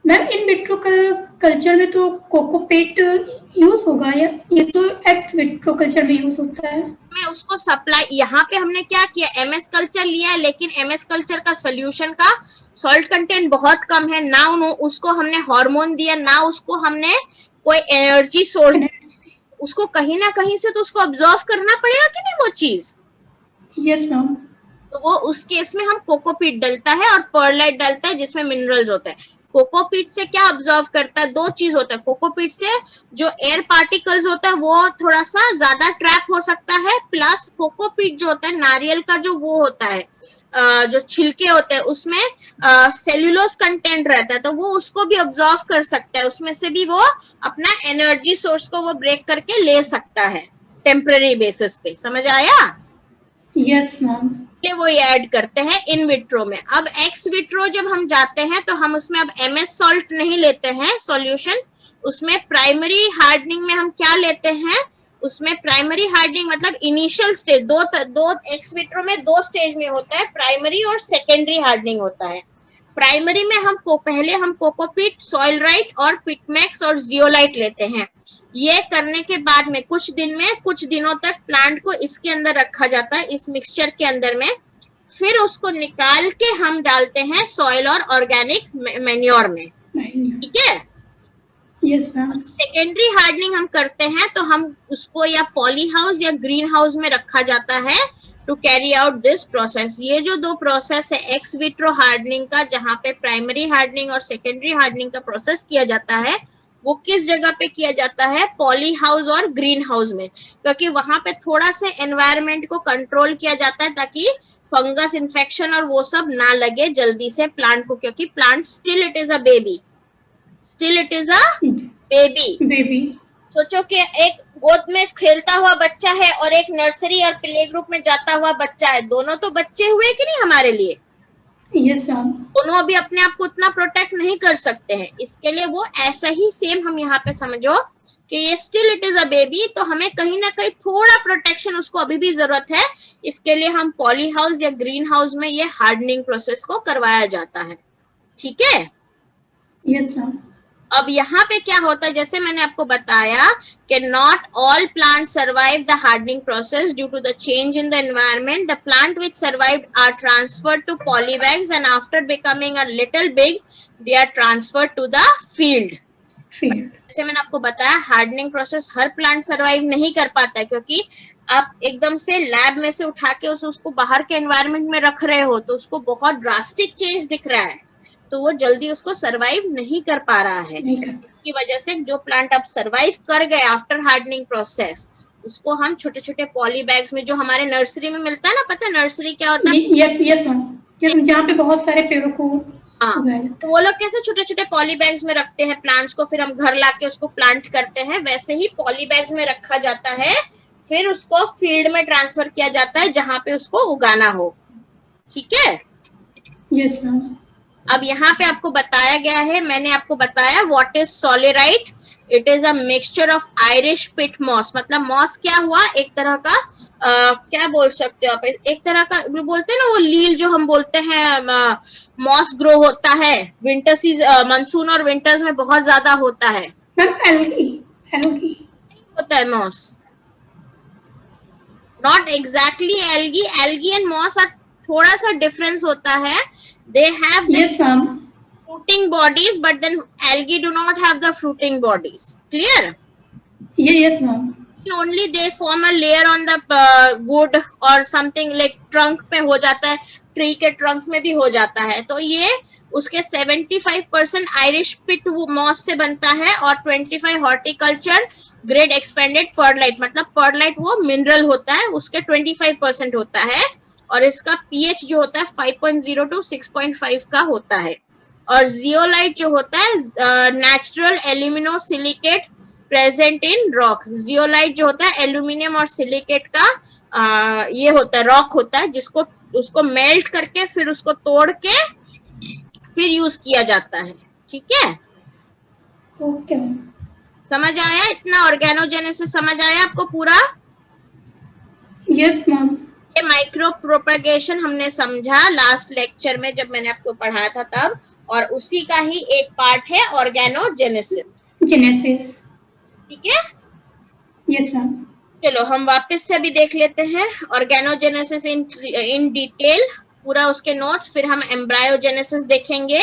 मैम, इन विट्रो कल्चर में तो कोकोपीट यूज होगा या ये तो एक्स विट्रो कल्चर में यूज होता है? मैं उसको सप्लाई, यहाँ पे हमने क्या किया, एमएस कल्चर लिया है, लेकिन एमएस कल्चर का सोल्यूशन का सॉल्ट कंटेंट बहुत कम है ना, उसको हमने हार्मोन दिया ना, उसको हमने कोई एनर्जी सोर्स, उसको कहीं ना कहीं से तो उसको ऑब्जर्व करना पड़ेगा कि नहीं वो चीज। Yes ma'am. तो वो उस केस में हम कोकोपीट डलता है और पर्लाइट डलता है जिसमें मिनरल्स होता है। कोकोपीट से क्या ऑब्जर्व करता है, दो चीज होता है, कोकोपीट से जो एयर पार्टिकल्स होता है वो थोड़ा सा ज्यादा ट्रैप हो सकता है, प्लस कोकोपीट जो होता है नारियल का जो वो होता है जो छिलके होते हैं उसमें सेल्यूलोज कंटेंट रहता है, तो वो उसको भी ऑब्जर्व कर सकता है, उसमें से भी वो अपना एनर्जी सोर्स को वो ब्रेक करके ले सकता है टेम्पररी बेसिस पे, समझ आया? Yes ma'am. वो ऐड करते हैं इन विट्रो में। अब एक्स विट्रो जब हम जाते हैं तो हम उसमें अब एमएस सॉल्ट नहीं लेते हैं सॉल्यूशन, उसमें प्राइमरी हार्डनिंग में हम क्या लेते हैं, उसमें प्राइमरी हार्डनिंग मतलब इनिशियल स्टेज, दो एक्स विट्रो में दो स्टेज में होता है, प्राइमरी और सेकेंडरी हार्डनिंग होता है। प्राइमरी में पहले हम कोकोपीट, सॉइल राइट और पिटमैक्स और जियोलाइट लेते हैं। ये करने के बाद में कुछ दिनों तक प्लांट को इसके अंदर रखा जाता है, इस मिक्सचर के अंदर में, फिर उसको निकाल के हम डालते हैं सॉइल और ऑर्गेनिक मैन्योर में, ठीक है। Yes ma'am. सेकेंडरी हार्डनिंग हम करते हैं तो हम उसको या पॉली हाउस या ग्रीन हाउस में रखा जाता है to carry out this process. ये जो दो प्रोसेस है एक्स विट्रो हार्डनिंग का, जहाँ पे प्राइमरी हार्डनिंग और सेकेंडरी हार्डनिंग का प्रोसेस किया जाता है, वो किस जगह पे किया जाता है, पॉली हाउस और ग्रीन हाउस में, क्योंकि वहां पे थोड़ा से एनवायरनमेंट को कंट्रोल किया जाता है ताकि फंगस इन्फेक्शन और वो सब ना लगे जल्दी से प्लांट को, क्योंकि plant still it is a baby, baby. सोचो कि एक गोद में खेलता हुआ बच्चा है और एक नर्सरी और प्ले ग्रुप में जाता हुआ बच्चा है, दोनों तो बच्चे हुए कि नहीं हमारे लिए? Yes ma'am. दोनों अभी अपने आप को उतना प्रोटेक्ट नहीं कर सकते हैं, इसके लिए वो ऐसा ही सेम हम यहाँ पे समझो कि ये still it is a baby, तो हमें कहीं ना कहीं थोड़ा प्रोटेक्शन उसको अभी भी जरूरत है, इसके लिए हम पॉली हाउस या ग्रीन हाउस में ये हार्डनिंग प्रोसेस को करवाया जाता है, ठीक है। Yes ma'am. अब यहाँ पे क्या होता है, जैसे मैंने आपको बताया कि not all plant survive the hardening process due to the change in the environment, the plant which survived are transferred to polybags and after becoming a little big they are transferred to the field. जैसे मैंने आपको बताया hardening process हर plant survive नहीं कर पाता है, क्योंकि आप एकदम से लैब में से उठा के उसको बाहर के एनवायरनमेंट में रख रहे हो तो उसको बहुत ड्रास्टिक चेंज दिख रहा है, तो वो जल्दी उसको सरवाइव नहीं कर पा रहा है। इसकी वजह से जो प्लांट अब सरवाइव कर गए आफ्टर हार्डनिंग प्रोसेस, उसको हम छोटे छोटे पॉली बैग्स में, जो हमारे नर्सरी में मिलता है ना, पता है नर्सरी क्या होता है? यस मैम, जहाँ पे बहुत सारे पेड़ों को, हाँ, तो वो लोग कैसे छोटे छोटे पॉली बैग्स में रखते हैं प्लांट्स को, फिर हम घर लाके उसको प्लांट करते हैं, वैसे ही पॉली बैग्स में रखा जाता है, फिर उसको फील्ड में ट्रांसफर किया जाता है जहाँ पे उसको उगाना हो, ठीक है। Yes ma'am. अब यहाँ पे आपको बताया गया है, मैंने आपको बताया what is soilrite, it is a mixture of Irish peat moss, मतलब मॉस क्या हुआ, एक तरह का क्या बोल सकते हो आप, एक तरह का बोलते हैं ना वो लील जो हम बोलते हैं, मॉस ग्रो होता है विंटर सीजन, मानसून और विंटर्स में बहुत ज्यादा होता है। मैम एल्गी होता है moss, not exactly algae, algae and moss are थोड़ा सा डिफरेंस होता है, they have the yes ma'am fruiting bodies but then algae do not have the fruiting bodies, clear? yes ma'am। only they form a layer on the wood or something like trunk पे हो जाता है, tree के trunk में भी हो जाता है। तो ये उसके 75% आयरिश पिट मॉस से बनता है और 25 हॉर्टिकल्चर ग्रेड एक्सपेंडेड पर्लाइट, मतलब पर्लाइट वो मिनरल होता है, उसके 25% होता है और इसका पीएच जो होता है 5.0 to 6.5 का होता है। और जियोलाइट जो होता है natural alumino silicate present in rock. Zeolite जो होता है एल्यूमिनियम और सिलिकेट का ये होता है, रॉक होता है, जिसको उसको मेल्ट करके फिर उसको तोड़ के फिर यूज किया जाता है। ठीक है, ओके मैम। समझ आया? इतना ऑर्गेनोजेनेसिस समझ आया आपको पूरा? Yes ma'am. ये माइक्रो प्रोपगेशन हमने समझा लास्ट लेक्चर में जब मैंने आपको पढ़ाया था तब, और उसी का ही एक पार्ट है ऑर्गेनोजेनेसिस। जेनेसिस। ठीक है, यस मैम। चलो हम वापस से अभी देख लेते हैं ऑर्गेनोजेनेसिस इन डिटेल, पूरा उसके नोट्स, फिर हम एम्ब्रायोजेनेसिस देखेंगे।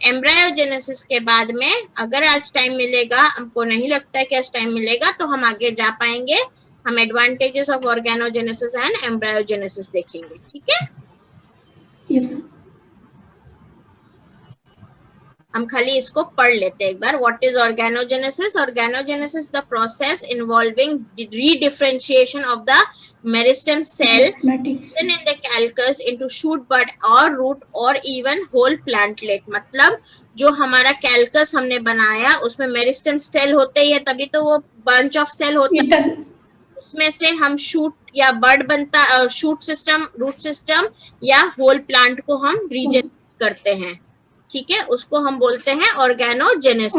एम्ब्रायोजेनेसिस के बाद में अगर आज टाइम मिलेगा, हमको नहीं लगता है कि आज टाइम मिलेगा, तो हम आगे जा पाएंगे, हम एडवांटेजेस ऑफ ऑर्गेनोजेनेसिस एंड एम्ब्रायोजेनेसिस देखेंगे। ठीक है, यस मैम। हम खाली इसको पढ़ लेते हैं एक बार। What is organogenesis? Organogenesis the process involving redifferentiation of the meristem cell in the calculus into shoot bud or root or even whole plantlet। मतलब जो हमारा कैलकस हमने बनाया उसमें मेरिस्टेम सेल होते ही है, तभी तो वो बंच ऑफ सेल होता है, उसमें से हम शूट या बड बनता, शूट सिस्टम, रूट सिस्टम या होल प्लांट को हम रीजन करते हैं। ठीक है, उसको हम बोलते हैं organogenesis.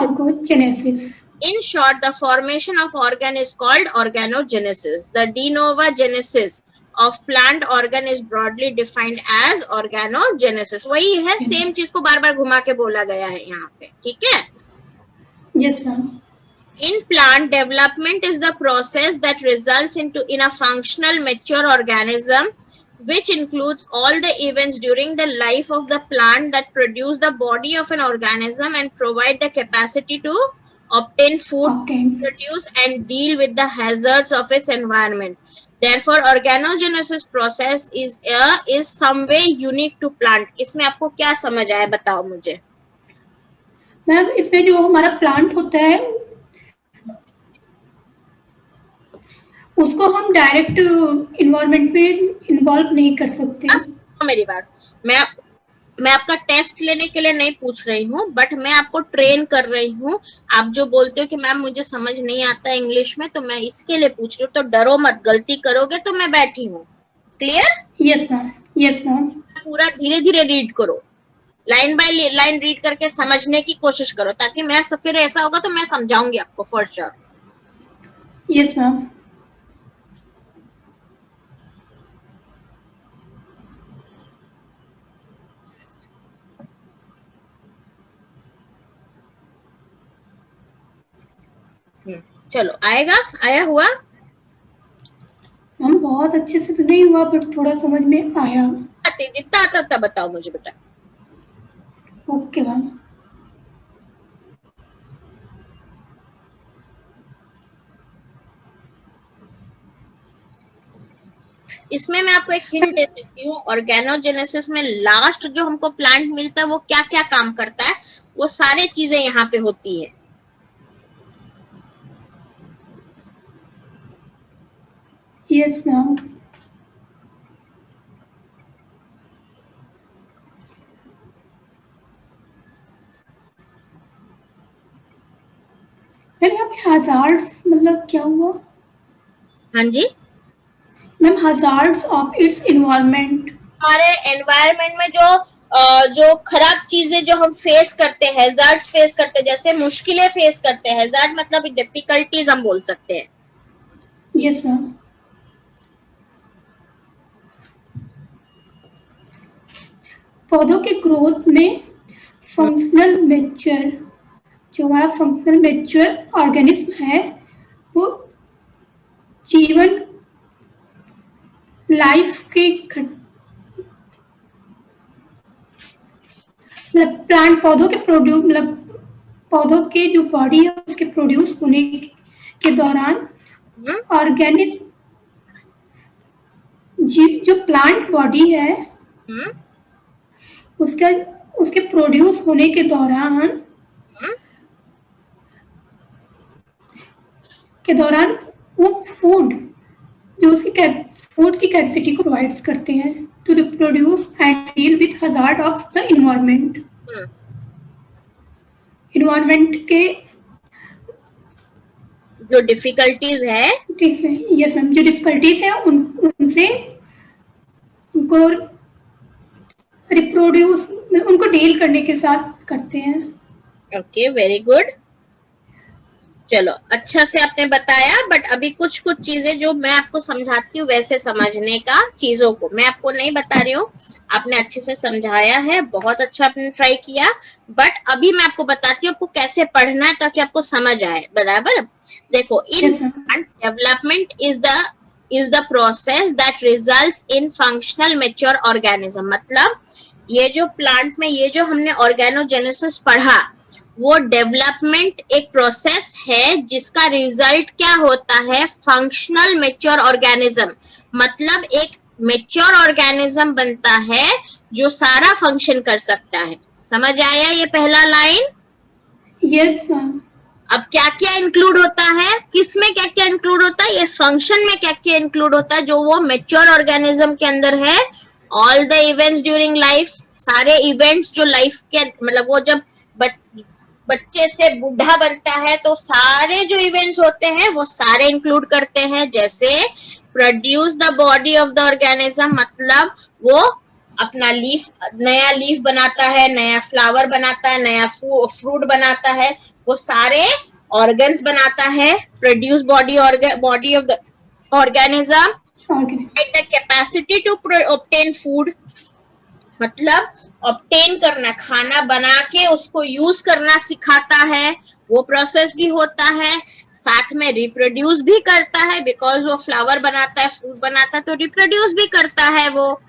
In short, the formation of organ is called organogenesis. The de novo genesis of plant organ is broadly defined as organogenesis। वही है, सेम चीज को बार बार घुमा के बोला गया है यहाँ पे। ठीक है, yes ma'am. In plant, development is the process that results in a functional mature organism, which includes all the events during the life of the plant that produce the body of an organism and provide the capacity to obtain food, produce and deal with the hazards of its environment. Therefore, organogenesis process is some way unique to plant। इसमें आपको क्या समझ आया बताओ मुझे। Ma'am इसमें जो हमारा प्लांट होता है उसको हम डायरेक्ट इन्वायरमेंट में इन्वॉल्व नहीं कर सकते। मेरी बात, मैं आपका टेस्ट लेने के लिए नहीं पूछ रही हूँ, बट मैं आपको ट्रेन कर रही हूँ। आप जो बोलते हो कि मैम मुझे समझ नहीं आता इंग्लिश में, तो मैं इसके लिए पूछ रही हूँ। तो डरो मत, गलती करोगे तो मैं बैठी हूँ। Clear? Yes ma'am. Yes ma'am. पूरा धीरे धीरे रीड करो, लाइन बाय लाइन रीड करके समझने की कोशिश करो, ताकि मैं फिर ऐसा होगा तो मैं समझाऊंगी आपको फॉर श्योर। Yes ma'am. चलो, आएगा, आया हुआ? हम बहुत अच्छे से तो नहीं हुआ, बट थोड़ा समझ में आया। जितना आता था बताओ मुझे बेटा। Okay ma'am. इसमें मैं आपको एक हिंट दे देती हूँ। ऑर्गेनोजेनेसिस में लास्ट जो हमको प्लांट मिलता है वो क्या क्या काम करता है, वो सारी चीजें यहाँ पे होती है। Yes ma'am. मैम यहाँ पे हजार्ड्स मतलब क्या हुआ? हाँ जी ma'am, hazards of its environment. हमारे एनवायरनमेंट में जो खराब चीजें जो हम फेस करते हैं, हैजार्ड्स फेस करते हैं, जैसे मुश्किलें फेस करते हैं, हैजार्ड मतलब डिफिकल्टीज हम बोल सकते हैं। Yes ma'am. पौधों के ग्रोथ में फंक्शनल मैच्योर, जो हमारा फंक्शनल मैच्योर ऑर्गेनिज्म है, वो जीवन लाइफ के मतलब प्लांट पौधों के प्रोड्यूस मतलब पौधों के जो बॉडी है उसके प्रोड्यूस होने के दौरान ऑर्गेनिक जो प्लांट बॉडी है उसका उसके प्रोड्यूस होने के दौरान वो फूड जो उसकी फूड की कैपेसिटी को प्रोवाइड्स करते हैं to reproduce and deal with hazard of the environment. Environment के जो डिफिकल्टीज है, यस मैम, जो डिफिकल्टीज है उनसे उनको रिप्रोड्यूस उनको डील करने के साथ करते हैं। Okay, very good. चलो, अच्छा से आपने बताया, बट अभी कुछ चीजें जो मैं आपको समझाती हूँ वैसे समझने का, चीजों को मैं आपको नहीं बता रही हूँ, आपने अच्छे से समझाया है, बहुत अच्छा आपने ट्राई किया, बट अभी मैं आपको बताती हूँ आपको कैसे पढ़ना है ताकि आपको समझ आए। बराबर, देखो, in development is the process that results in functional mature organism. मतलब ये जो प्लांट में ये जो हमने ऑर्गेनोजेनेसिस पढ़ा, वो डेवलपमेंट एक प्रोसेस है जिसका रिजल्ट क्या होता है, फंक्शनल मैच्योर ऑर्गेनिज्म। मतलब एक मैच्योर ऑर्गेनिज्म बनता है जो सारा फंक्शन कर सकता है। समझ आया ये पहला लाइन? Yes ma'am. अब क्या क्या इंक्लूड होता है, किसमें क्या क्या इंक्लूड होता है, ये फंक्शन में क्या क्या इंक्लूड होता है जो वो मैच्योर ऑर्गेनिज्म के अंदर है। All the events during life, सारे इवेंट्स जो लाइफ के, मतलब वो जब बच्चे से बूढ़ा बनता है तो सारे जो इवेंट्स होते हैं वो सारे इंक्लूड करते हैं। जैसे produce the body of the organism, मतलब वो अपना नया लीफ बनाता है, नया फ्लावर बनाता है, नया फ्रूट बनाता है, वो सारे ऑर्गन्स बनाता है। Produce body of the organism, the capacity to obtain food, मतलब ऑब्टेन करना, खाना बना के उसको यूज करना सिखाता है, वो प्रोसेस भी होता है। साथ में रिप्रोड्यूस भी करता है, बिकॉज वो फ्लावर बनाता है, फ्रूट बनाता है, तो रिप्रोड्यूस भी करता है वो।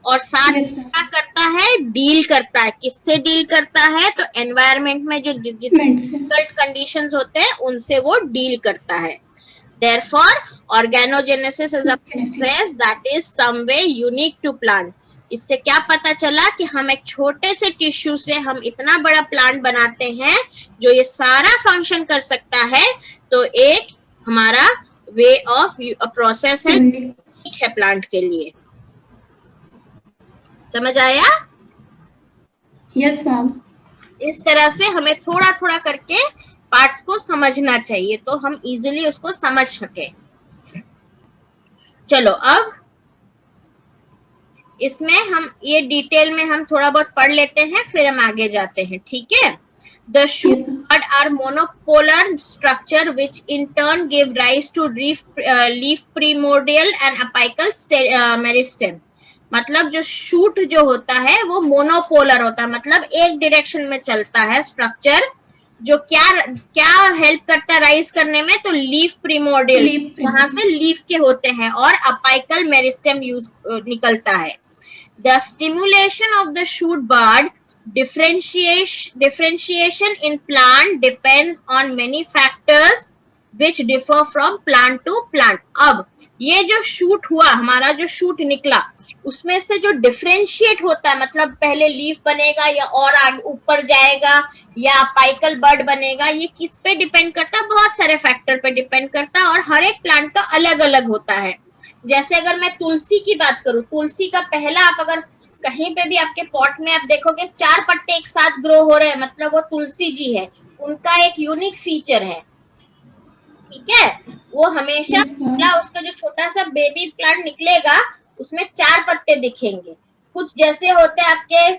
और साथ क्या करता है, डील करता है। किससे डील करता है, तो एनवायरनमेंट में जो डिफिकल्ट कंडीशंस होते हैं उनसे वो डील करता है। Therefore, organogenesis is a process that is some way unique to plant. इससे क्या पता चला कि हम एक छोटे से टिश्यू से हम इतना बड़ा प्लांट बनाते हैं जो ये सारा फंक्शन कर सकता है। तो एक हमारा वे ऑफ प्रोसेस है, ठीक है प्लांट के लिए। समझ आया? Yes ma'am. इस तरह से हमें थोड़ा थोड़ा करके पार्ट्स को समझना चाहिए तो हम इजीली उसको समझ सके। चलो, अब इसमें हम ये डिटेल में हम थोड़ा बहुत पढ़ लेते हैं, फिर हम आगे जाते हैं, ठीक है। The shoot bud are monopolar structure which in turn give rise to leaf primordial and apical meristem। मतलब जो शूट जो होता है वो मोनोपोलर होता है, मतलब एक डायरेक्शन में चलता है स्ट्रक्चर, जो क्या हेल्प करता है राइज करने में, तो लीफ प्रीमोर्डियल, वहां से लीफ के होते हैं, और अपाइकल मेरिस्टेम निकलता है। The stimulation of the shoot bud differentiation in plant depends on many factors which differ from plant to plant। अब ये जो शूट हुआ, हमारा जो शूट निकला, उसमें से जो डिफरेंशिएट होता है, मतलब पहले लीफ बनेगा या और आगे ऊपर जाएगा या अपाइकल बड बनेगा, ये किस पे डिपेंड करता है, बहुत सारे फैक्टर पे डिपेंड करता है, और हर एक प्लांट का अलग अलग होता है। जैसे अगर मैं तुलसी की बात करूं, तुलसी का पहला आप अगर कहीं पे भी आपके पॉट में आप देखोगे 4 पत्ते एक साथ ग्रो हो रहे हैं, मतलब वो तुलसी जी है, उनका एक यूनिक फीचर है, ठीक है। वो हमेशा उसका जो छोटा सा बेबी प्लांट निकलेगा उसमें 4 पत्ते दिखेंगे। कुछ जैसे होते हैं आपके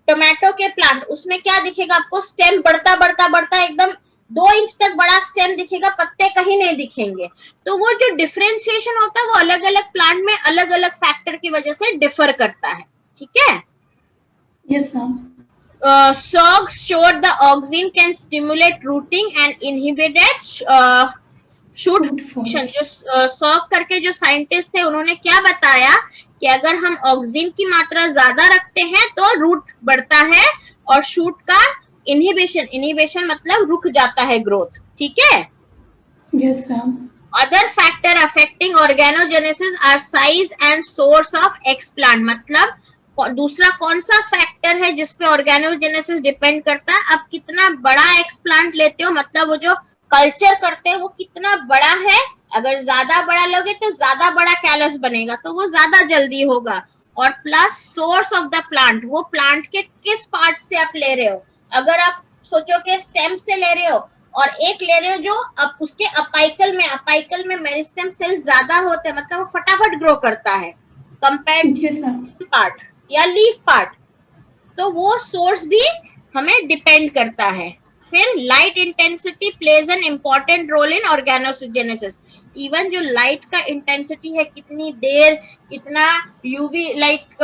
टोमेटो के प्लांट, उसमें क्या दिखेगा आपको, स्टेम बढ़ता बढ़ता बढ़ता एकदम 2 इंच तक बड़ा स्टेम दिखेगा, पत्ते कहीं नहीं दिखेंगे। तो वो जो डिफरेंशिएशन होता है वो अलग अलग प्लांट में अलग अलग फैक्टर की वजह से डिफर करता है, ठीक है। Yes ma'am. Salk showed the auxin can stimulate rooting and inhibited shoot function। जो Salk करके जो साइंटिस्ट थे उन्होंने क्या बताया कि अगर हम ऑक्सिन की मात्रा ज्यादा रखते हैं तो रूट बढ़ता है और शूट का इनहिबिशन मतलब रुक जाता है ग्रोथ, ठीक है। Yes ma'am. Other factor affecting organogenesis are size and source of explant, मतलब दूसरा कौन सा फैक्टर है जिसपे ऑर्गेनोजेनेसिस डिपेंड करता है? आप कितना बड़ा एक्सप्लांट लेते हो, मतलब वो जो कल्चर करते हैं वो कितना बड़ा है। अगर ज्यादा बड़ा लोगे तो ज्यादा बड़ा कैलस बनेगा, तो वो ज्यादा जल्दी होगा। और plus source of the plant, वो प्लांट के किस पार्ट से आप ले रहे हो। अगर आप सोचो कि स्टेम से ले रहे हो और एक ले रहे हो जो अब उसके अपाइकल में मेरिस्टेम सेल ज्यादा होते हैं, मतलब वो फटाफट ग्रो करता है कंपेयर्ड पार्ट या लीफ पार्ट, तो वो सोर्स भी हमें डिपेंड करता है। फिर light intensity plays an important role in organogenesis. Even जो लाइट का इंटेंसिटी है, कितनी देर, कितना यूवी लाइट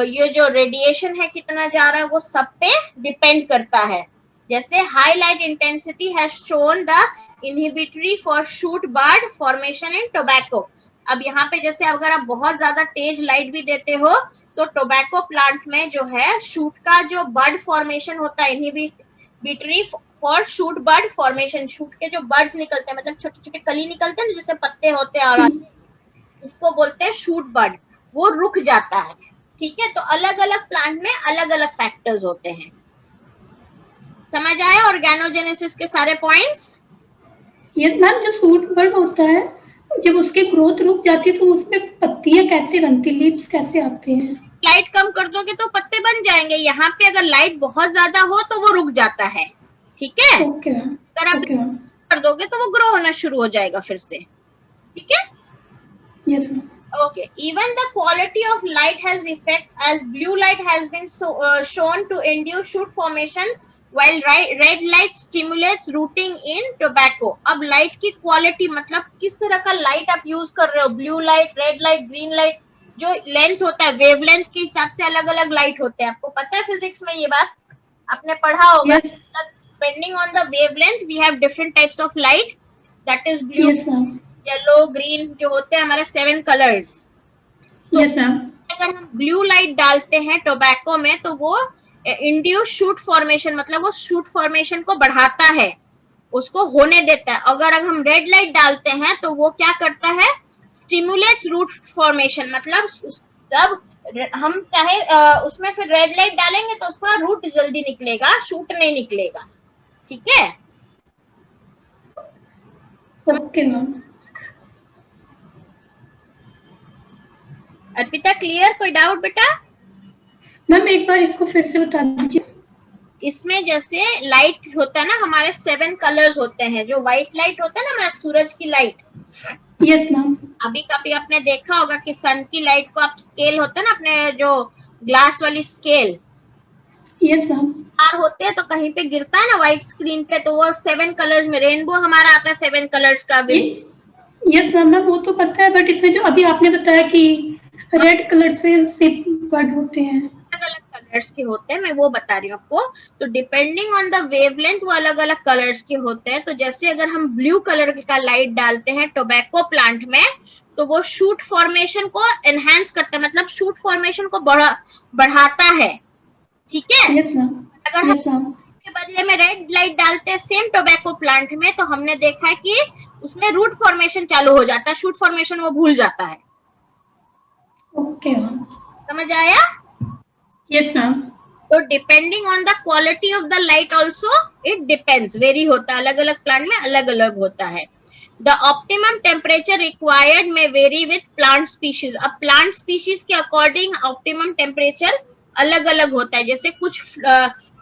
ये जो रेडिएशन है कितना जा रहा है, वो सब पे डिपेंड करता है। जैसे high light intensity has shown the inhibitory for shoot bud formation in tobacco. अब यहाँ पे जैसे अगर आप बहुत ज्यादा तेज लाइट भी देते हो तो टोबैको प्लांट में जो है शूट का जो बर्ड फॉर्मेशन होता है, inhibitory for shoot bud formation, shoot के जो बर्ड्स निकलते हैं, मतलब छोटे छोटे कली निकलते हैं जैसे पत्ते होते हैं, और उसको बोलते हैं शूट बर्ड, वो रुक जाता है। ठीक है, तो अलग अलग प्लांट में अलग अलग फैक्टर्स होते हैं। समझ आया ऑर्गेनोजेनेसिस के सारे पॉइंट्स? यस मैम, जो शूट बर्ड होता है जब उसकी ग्रोथ रुक जाती है तो उसमें पत्तियां कैसे बनती, लीव्स कैसे आते हैं? लाइट कम कर दोगे तो पत्ते बन जाएंगे। यहाँ पे अगर लाइट बहुत ज्यादा हो तो वो रुक जाता है। ठीक है, ओके मैम, अगर आप कर दोगे तो वो ग्रो होना शुरू हो जाएगा फिर से। ठीक है, yes ma'am. Okay, even the quality of light has effect as blue light has been shown to induce shoot formation while red light stimulates rooting in tobacco. अब लाइट की क्वालिटी मतलब किस तरह का लाइट आप यूज कर रहे हो, blue light, red light, green light, जो लेंथ होता है वेव लेंथ के हिसाब से अलग अलग लाइट होते हैं। आपको पता है फिजिक्स में ये बात आपने पढ़ा होगा। Depending on the wavelength we have different types of light, that is blue, yes ma'am, yellow, green, जो होते हैं हमारे 7 कलर्स। Yes ma'am. अगर हम ब्लू लाइट डालते हैं टोबैको में तो वो इंड्यूस शूट फॉर्मेशन, मतलब वो शूट फॉर्मेशन को बढ़ाता है, उसको होने देता है। अगर हम रेड लाइट डालते हैं तो वो क्या करता है, स्टिमुलेट्स रूट फॉर्मेशन, मतलब जब हम चाहे उसमें फिर रेड लाइट डालेंगे तो उसका रूट जल्दी निकलेगा, शूट नहीं निकलेगा। ठीक है, ओके मैम। अर्पिता क्लियर? कोई डाउट बेटा? मैम एक बार इसको फिर से बता दीजिए। इसमें जैसे लाइट होता है ना, हमारे 7 कलर्स होते हैं। जो व्हाइट लाइट होता है ना हमारा सूरज की लाइट, यस मैम। अभी कभी आपने देखा होगा कि सन की लाइट को आप स्केल होता है ना अपने जो ग्लास वाली स्केल, यस मैम, तार होते हैं तो कहीं पे गिरता है ना व्हाइट स्क्रीन पे, तो वो 7 कलर्स में रेनबो हमारा आता है 7 कलर्स का भी। यस मैम, मैम वो तो पता है, बट इसमें जो अभी आपने बताया कि रेड कलर से बर्ड होते हैं, अलग अलग कलर्स के होते हैं, मैं वो बता रही हूँ आपको। तो डिपेंडिंग ऑन द वेवलेंथ वो अलग अलग कलर्स के होते हैं। तो जैसे अगर हम ब्लू कलर का लाइट डालते हैं टोबैको प्लांट में तो वो शूट फॉर्मेशन को एनहांस करता है, मतलब शूट फॉर्मेशन को बढ़ाता है। ठीक है, यस मैम। अगर हम के बदले में रेड लाइट डालते हैं सेम टोबैको प्लांट में तो हमने देखा है कि उसमें रूट फॉर्मेशन चालू हो जाता है, शूट फॉर्मेशन वो भूल जाता है। ओके मैम, समझ आया? Yes ma'am. तो depending on the quality of the light also it depends, vary होता है, अलग अलग प्लांट में अलग अलग होता है। द ऑप्टिमम टेम्परेचर रिक्वायर्ड में वेरी विथ प्लांट स्पीशीज। अब प्लांट स्पीशीज के अकॉर्डिंग ऑप्टिमम टेम्परेचर अलग अलग होता है। जैसे कुछ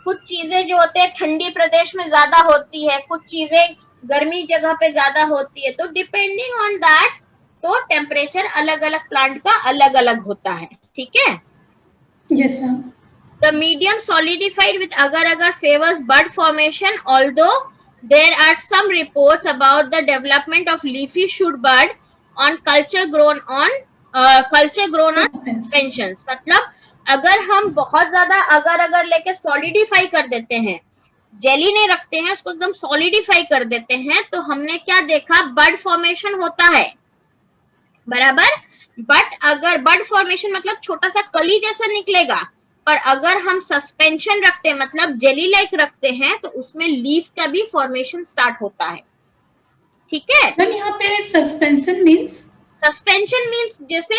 चीजें जो होते हैं ठंडी प्रदेश में ज्यादा होती है, कुछ चीजें गर्मी जगह पे ज्यादा होती है, तो डिपेंडिंग ऑन दैट तो टेम्परेचर अलग अलग प्लांट का अलग अलग होता है। ठीक है, yes ma'am. The medium solidified with agar-agar favors bud formation, although there are some reports about the development of leafy shoot bud on culture grown on suspensions। मतलब अगर हम बहुत ज्यादा अगर लेके सॉलिडिफाई कर देते हैं, जेली नहीं रखते हैं, उसको एकदम सॉलिडिफाई कर देते हैं, तो हमने क्या देखा, बड फॉर्मेशन होता है, बराबर। बट अगर बड फॉर्मेशन मतलब छोटा सा कली जैसा निकलेगा, पर अगर हम सस्पेंशन रखते हैं मतलब जेली लाइक रखते हैं तो उसमें लीफ का भी फॉर्मेशन स्टार्ट होता है। ठीक है। मैम यहाँ पे सस्पेंशन मीन्स? सस्पेंशन मीन्स जैसे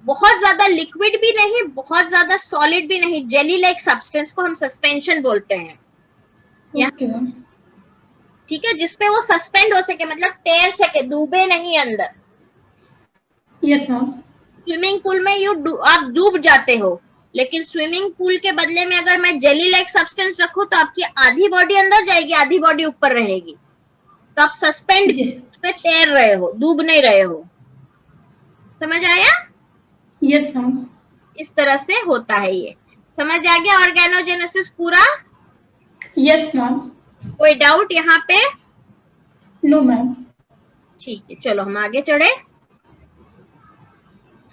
बहुत ज्यादा लिक्विड भी नहीं, बहुत ज्यादा सॉलिड भी नहीं, जेली लाइक सब्सटेंस को हम सस्पेंशन बोलते हैं। Okay ma'am. ठीक है, जिसपे वो सस्पेंड हो सके, मतलब तैर सके, डूबे नहीं अंदर। Yes ma'am. स्विमिंग पूल में आप डूब जाते हो, लेकिन स्विमिंग पूल के बदले में अगर मैं जेली लाइक सब्सटेंस रखूं तो आपकी आधी बॉडी अंदर जाएगी, आधी बॉडी ऊपर रहेगी, तो आप सस्पेंड पे तैर रहे हो, डूब नहीं रहे हो। समझ आया? Yes ma'am. इस तरह से होता है ये। समझ आ गया ऑर्गेनोजेनेसिस पूरा? Yes ma'am. कोई डाउट यहाँ पे? No ma'am. ठीक है, चलो हम आगे चढ़े।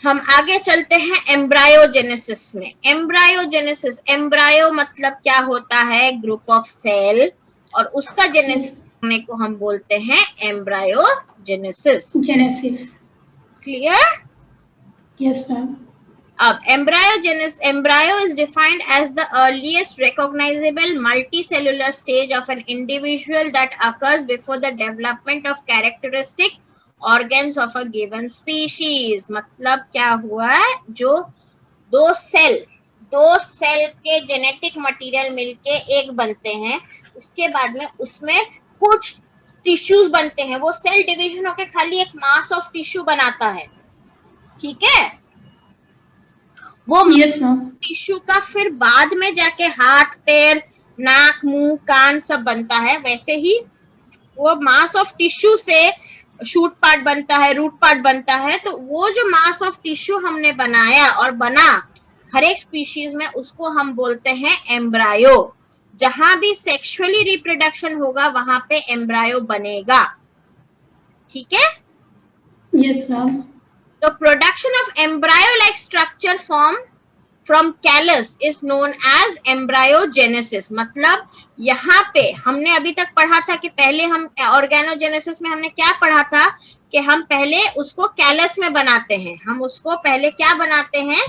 हम आगे चलते हैं एम्ब्रायोजेनेसिस में। एम्ब्रायोजेनेसिस, एम्ब्रायो मतलब क्या होता है? ग्रुप ऑफ सेल, और उसका जेनेसिस करने को हम बोलते हैं एम्ब्रायोजेनेसिस। जेनेसिस। क्लियर? Yes ma'am. अब embryo is defined as the earliest recognizable multicellular stage of an individual that occurs before the development of characteristic organs of a given species। मतलब क्या हुआ है? जो दो सेल के जेनेटिक मटेरियल मिलके एक बनते हैं, उसके बाद में उसमें कुछ टिश्यूज बनते हैं, वो सेल डिवीजन होके खाली एक मास ऑफ टिश्यू बनाता है। ठीक है, वो टिश्यू का फिर बाद में जाके हाथ, पैर, नाक, मुंह, कान सब बनता है। वैसे ही वो मास ऑफ टिश्यू से शूट पार्ट बनता है, रूट पार्ट बनता है। तो वो जो मास ऑफ टिश्यू हमने बनाया और बना हर एक स्पीशीज में, उसको हम बोलते हैं एम्ब्रायो। जहां भी सेक्सुअली रिप्रोडक्शन होगा वहां पे एम्ब्रायो बनेगा। ठीक है? Yes ma'am. The production of embryo-like structure from callus is known as embryogenesis। मतलब यहाँ पे हमने अभी तक पढ़ा था कि पहले हम ऑर्गेनोजेनेसिस में हमने क्या पढ़ा था कि हम पहले उसको कैलस में बनाते हैं। हम उसको पहले क्या बनाते हैं?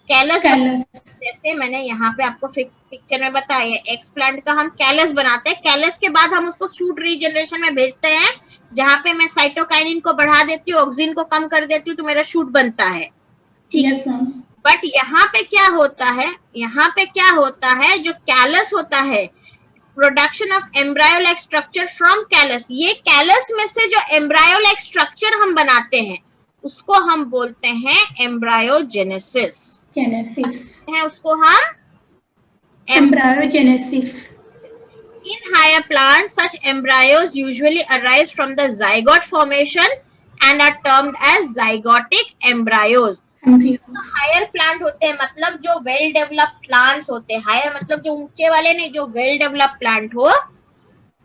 कैलस। जैसे मैंने यहाँ पे आपको पिक्चर में बताया, एक्स प्लांट का हम कैलस बनाते हैं। कैलस के बाद हम उसको शूट रीजनरेशन में भेजते हैं, जहां पे मैं साइटोकाइनिन को बढ़ा देती हूँ, ऑक्सिन को कम कर देती हूँ, तो मेरा शूट बनता है। ठीक है। बट यहाँ पे क्या होता है? यहाँ पे क्या होता है? जो कैलस होता है, production of embryo like structure from callus, ये कैलस में से जो एम्ब्रायो लाइक स्ट्रक्चर हम बनाते हैं उसको हम बोलते हैं एम्ब्रायोजेनेसिस। है उसको हम एम्ब्रायोजेनेसिस। In higher plants, such embryos usually arise from the zygote formation and are termed as zygotic embryos। तो हायर प्लांट होते हैं, मतलब जो वेल डेवलप्ड प्लांट्स होते हैं, हायर मतलब जो ऊंचे वाले नहीं, जो वेल डेवलप्ड प्लांट हो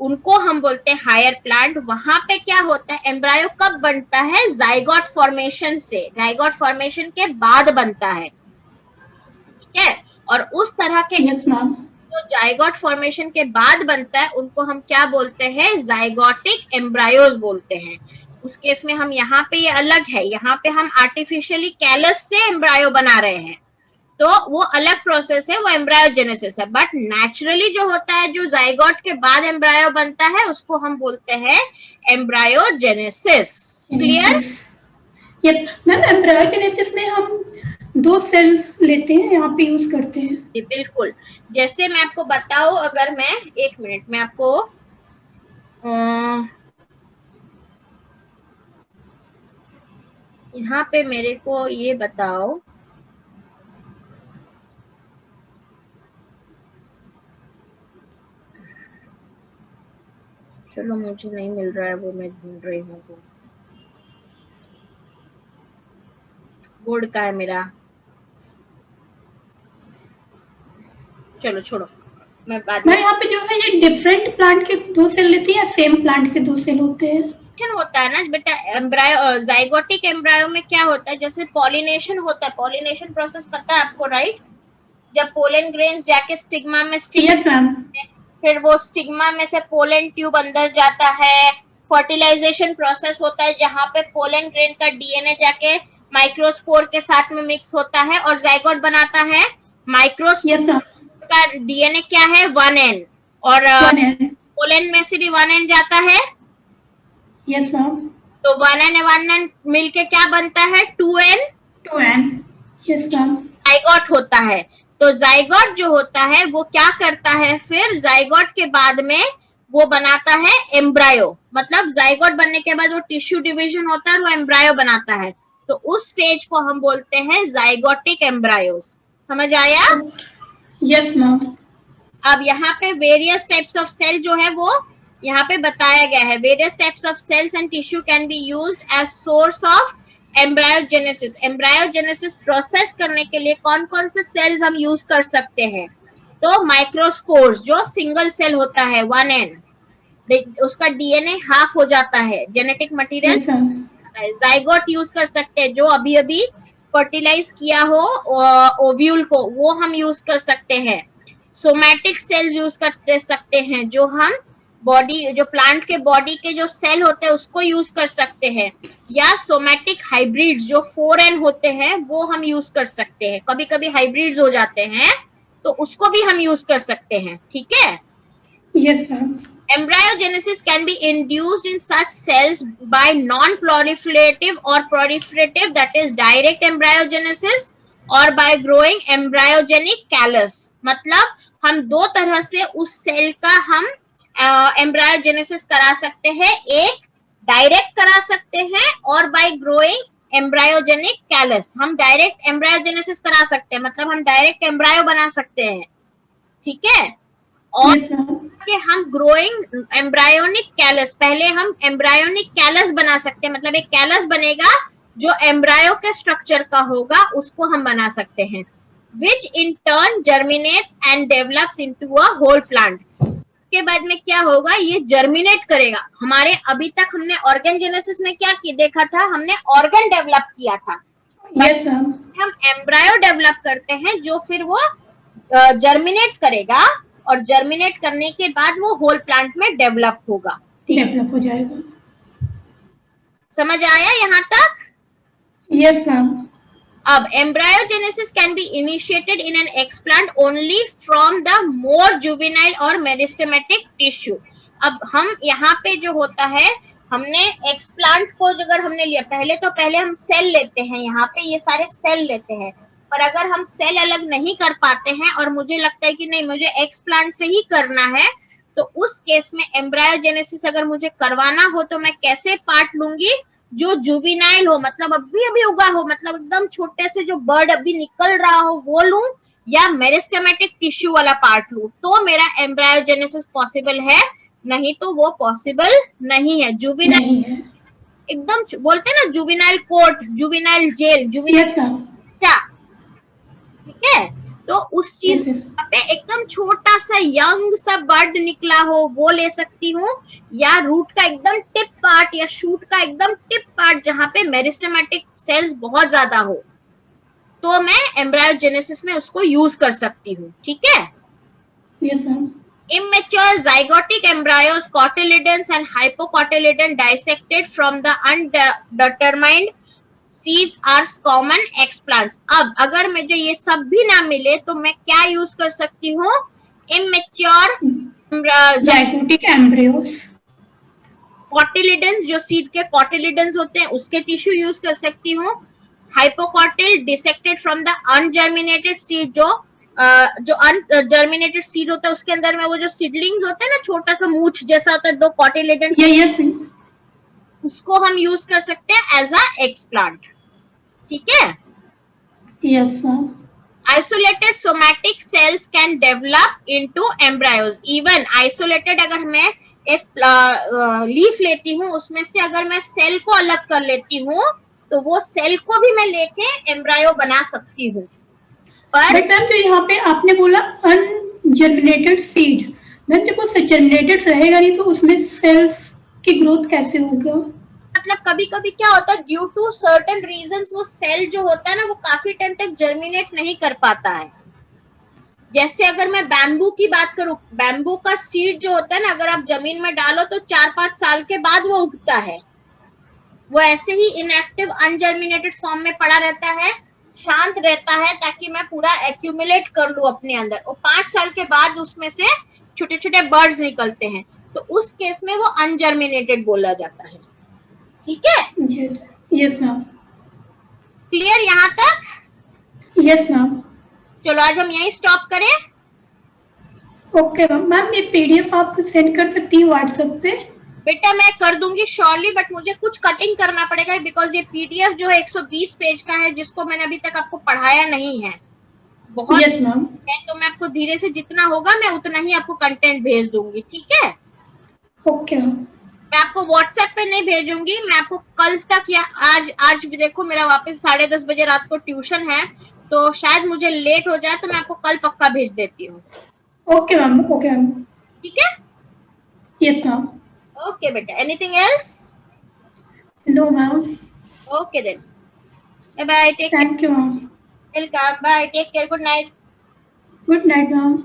उनको हम बोलते हैं हायर प्लांट। वहां पे क्या होता है? एम्ब्रायो कब बनता है? जाइगोट फॉर्मेशन से, जाइगोट फॉर्मेशन के बाद बनता है। ठीक है, और उस तरह के जो जाइगोट फॉर्मेशन के बाद बनता है उनको हम क्या बोलते हैं? जाइगोटिक एम्ब्रायोज बोलते हैं। उस केस में हम यहाँ पे ये अलग है, यहाँ पे हम आर्टिफिशियली कैलस से एम्ब्रायो बना रहे हैं, तो वो अलग प्रोसेस है, वो एम्ब्रायोजेनेसिस है। बट नेचुरली जो होता है, जो जाइगोट के बाद एम्ब्रायो बनता है, उसको हम बोलते हैं embryogenesis. Clear? Yes ma'am. Embryogenesis में हम दो सेल्स लेते हैं, यहाँ पे यूज करते हैं। जी बिल्कुल। जैसे मैं आपको बताऊं, अगर मैं एक मिनट में आपको यहाँ पे मेरे को ये बताओ, चलो मुझे नहीं मिल रहा है, वो मैं ढूंढ रही हूँ। बोर्ड का है मेरा, चलो छोड़ो, मैं बाद में। यहाँ पे जो है ये डिफरेंट प्लांट के दो सेल लेती है या सेम प्लांट के दो सेल होते हैं? होता है ना बेटा। एम्ब्रायो, जाइगोटिक एम्ब्रायो में क्या होता है? जैसे पॉलिनेशन होता है, पॉलिनेशन प्रोसेस पता है आपको, राइट? जब पोलन ग्रेन्स जाके स्टिग्मा में यस मैम। फिर वो स्टिग्मा में से पोलन ट्यूब अंदर जाता है, फर्टिलाइजेशन प्रोसेस होता है जहां पे पोलन ग्रेन का डीएनए जाके माइक्रोस्पोर के साथ में मिक्स होता है और जाइगोट बनाता है। माइक्रोस्पोर का डीएनए क्या है? 1N, और पोलन में से भी 1N जाता है। Yes ma'am. तो 1 मिलके क्या बनता है, 2n 2n। Yes ma'am. Zygote होता है। तो जाइगोट जो होता है वो क्या करता है, फिर जाइगोट के बाद में वो बनाता है एम्ब्रायो, मतलब जाइगोट बनने के बाद वो टिश्यू डिवीजन होता है और वो एम्ब्रायो बनाता है। तो उस स्टेज को हम बोलते हैं जाइगोटिक एम्ब्रायोस। समझ आया? Yes ma'am. अब यहाँ पे वेरियस टाइप्स ऑफ सेल जो है वो यहाँ पे बताया गया है। Various types of cells and tissue can be used as source of embryogenesis. Embryogenesis process करने के लिए कौन कौन से सेल्स हम यूज कर सकते हैं? तो माइक्रोस्पोर्स जो सिंगल सेल होता है 1n, उसका डीएनए हाफ हो जाता है, genetic material. Yes ma'am. Zygote use कर सकते हैं जो अभी अभी फर्टिलाइज किया हो ओव्यूल को, वो हम यूज कर सकते हैं। सोमैटिक सेल्स यूज कर सकते हैं, जो हम बॉडी, जो प्लांट के बॉडी के जो सेल होते हैं उसको यूज कर सकते हैं। या सोमैटिक हाइब्रिड्स जो 4n होते हैं वो हम यूज कर सकते हैं। कभी कभी हाइब्रिड्स हो जाते हैं तो उसको भी हम यूज कर सकते हैं। ठीक है? Yes ma'am. Embryogenesis can be induced in such cells by non-proliferative or proliferative, that is direct embryogenesis, or by growing embryogenic callus। मतलब हम दो तरह से उस सेल का हम एम्ब्रायोजेनेसिस करा सकते हैं। एक डायरेक्ट करा सकते हैं और बाय ग्रोइंग एम्ब्रायोजेनिक कैलस। हम डायरेक्ट एम्ब्रायोजेनेसिस करा सकते हैं, मतलब हम डायरेक्ट एम्ब्रायो बना सकते हैं। ठीक है? और यस मैम। कि हम ग्रोइंग एम्ब्रायोनिक कैलस, पहले हम एम्ब्रायोनिक कैलस बना सकते हैं, मतलब एक कैलस बनेगा जो एम्ब्रायो के स्ट्रक्चर का होगा, उसको हम बना सकते हैं। which in turn germinates and develops into a whole plant। के बाद में क्या होगा, ये जर्मिनेट करेगा। हमारे अभी तक हमने ऑर्गेनजेनेसिस में क्या देखा था, हमने ऑर्गन डेवलप किया था। Yes ma'am. हम एम्ब्रायो डेवलप करते हैं जो फिर वो जर्मिनेट करेगा और जर्मिनेट करने के बाद वो होल प्लांट में डेवलप होगा। डेवलप हो जाएगा। समझ आया यहाँ तक? Yes ma'am. अब embryogenesis can be initiated in an explant only from the more juvenile or meristematic tissue। अब हम यहाँ पे जो होता है, हमने एक्सप्लांट को अगर हमने लिया, पहले हम सेल लेते हैं, यहाँ पे ये सारे सेल लेते हैं, पर अगर हम सेल अलग नहीं कर पाते हैं और मुझे लगता है कि नहीं मुझे एक्सप्लांट से ही करना है, तो उस केस में एम्ब्रायोजेनेसिस अगर मुझे करवाना हो तो मैं कैसे पार्ट लूंगी, जो जुविनाइल हो, मतलब अभी उगा हो, मतलब एकदम छोटे से जो बर्ड अभी निकल रहा हो वो लूं, या मेरिस्टेमेटिक टिश्यू वाला पार्ट लूं, तो मेरा एम्ब्रायोजेनेसिस पॉसिबल है। नहीं तो वो पॉसिबल नहीं है। जुविनाइल एकदम बोलते हैं ना, juvenile court, juvenile jail, juvenile, ठीक है? तो उस चीज पे एकदम छोटा सा यंग सा बर्ड निकला हो वो ले सकती हूँ, या रूट का एकदम टिप पार्ट या शूट का एकदम टिप पार्ट जहां पे मेरिस्टेमेटिक सेल्स बहुत ज्यादा हो, तो मैं एम्ब्रायोजेनेसिस में उसको यूज कर सकती हूँ। ठीक है? Yes ma'am. Immature zygotic embryos, cotyledons and hypocotyledon dissected from the undetermined seeds are common explants। अब अगर मुझे ये सब भी ना मिले तो मैं क्या यूज कर सकती हूँ? Immature zygotic embryos, cotyledons, जो सीड के cotyledons होते हैं उसके टिश्यू यूज कर सकती हूँ। Hypocotyl dissected from the ungerminated seed, जो अनजर्मिनेटेड सीड होता है उसके अंदर में वो जो सीडलिंग्स होते हैं ना, छोटा सा मूछ जैसा होता है, दो कॉटिलेडन, उसको हम यूज कर सकते हैं एज अ एक्सप्लांट। ठीक है? Yes ma'am. Isolated somatic cells can develop into embryos. Even isolated, अगर मैं एक लीफ लेती हूँ उसमें से अगर मैं सेल को अलग कर लेती हूँ तो वो सेल को भी मैं लेके एम्ब्रायो बना सकती हूँ। बट मैम जो यहाँ पे आपने बोला अनजर्मिनेटेड सीड, मैम जब वो जर्मिनेटेड रहेगा नहीं तो उसमें सेल्स की ग्रोथ कैसे होगा? मतलब कभी कभी क्या होता है, ड्यू टू सर्टेन रीजंस वो सेल जो होता है ना वो काफी टाइम तक जर्मिनेट नहीं कर पाता है। जैसे अगर मैं बैम्बू की बात करूं, बैम्बू का सीड जो होता है ना, अगर आप जमीन में डालो तो 4-5 साल के बाद वो उगता है। वो ऐसे ही इनएक्टिव अनजर्मिनेटेड फॉर्म में पड़ा रहता है, शांत रहता है, ताकि मैं पूरा एक्यूमुलेट कर लूं अपने अंदर। और 5 साल के बाद उसमें से छोटे छोटे बर्ड्स निकलते हैं, तो उस केस में वो अनजर्मिनेटेड बोला जाता है। ठीक है, Yes. Yes, ma'am. क्लियर यहाँ तक? Yes, ma'am. चलो आज हम यहीं स्टॉप करें। Okay ma'am. मैम ये पीडीएफ आप सेंड कर सकती हैं व्हाट्सएप पे? बेटा मैं कर दूंगी श्योरली, बट मुझे कुछ कटिंग करना पड़ेगा बिकॉज ये पीडीएफ जो है 120 पेज का है, जिसको मैंने अभी तक आपको पढ़ाया नहीं है, बहुत यस मैम। है। तो मैं आपको धीरे से जितना होगा मैं उतना ही आपको कंटेंट भेज दूंगी, ठीक है? Okay ma'am. मैं आपको व्हाट्सएप पे नहीं भेजूंगी, मैं आपको कल तक या आज भी देखो मेरा वापस 10:30 बजे रात को ट्यूशन है, तो शायद मुझे लेट हो जाए, तो मैं आपको कल पक्का भेज देती हूँ। Okay ma'am. Okay ma'am. ठीक है? Yes ma'am. ओके बेटा, anything else? No ma'am. Okay then, bye bye, take care. Thank you ma'am. Welcome, bye, take care, good night. Good night ma'am.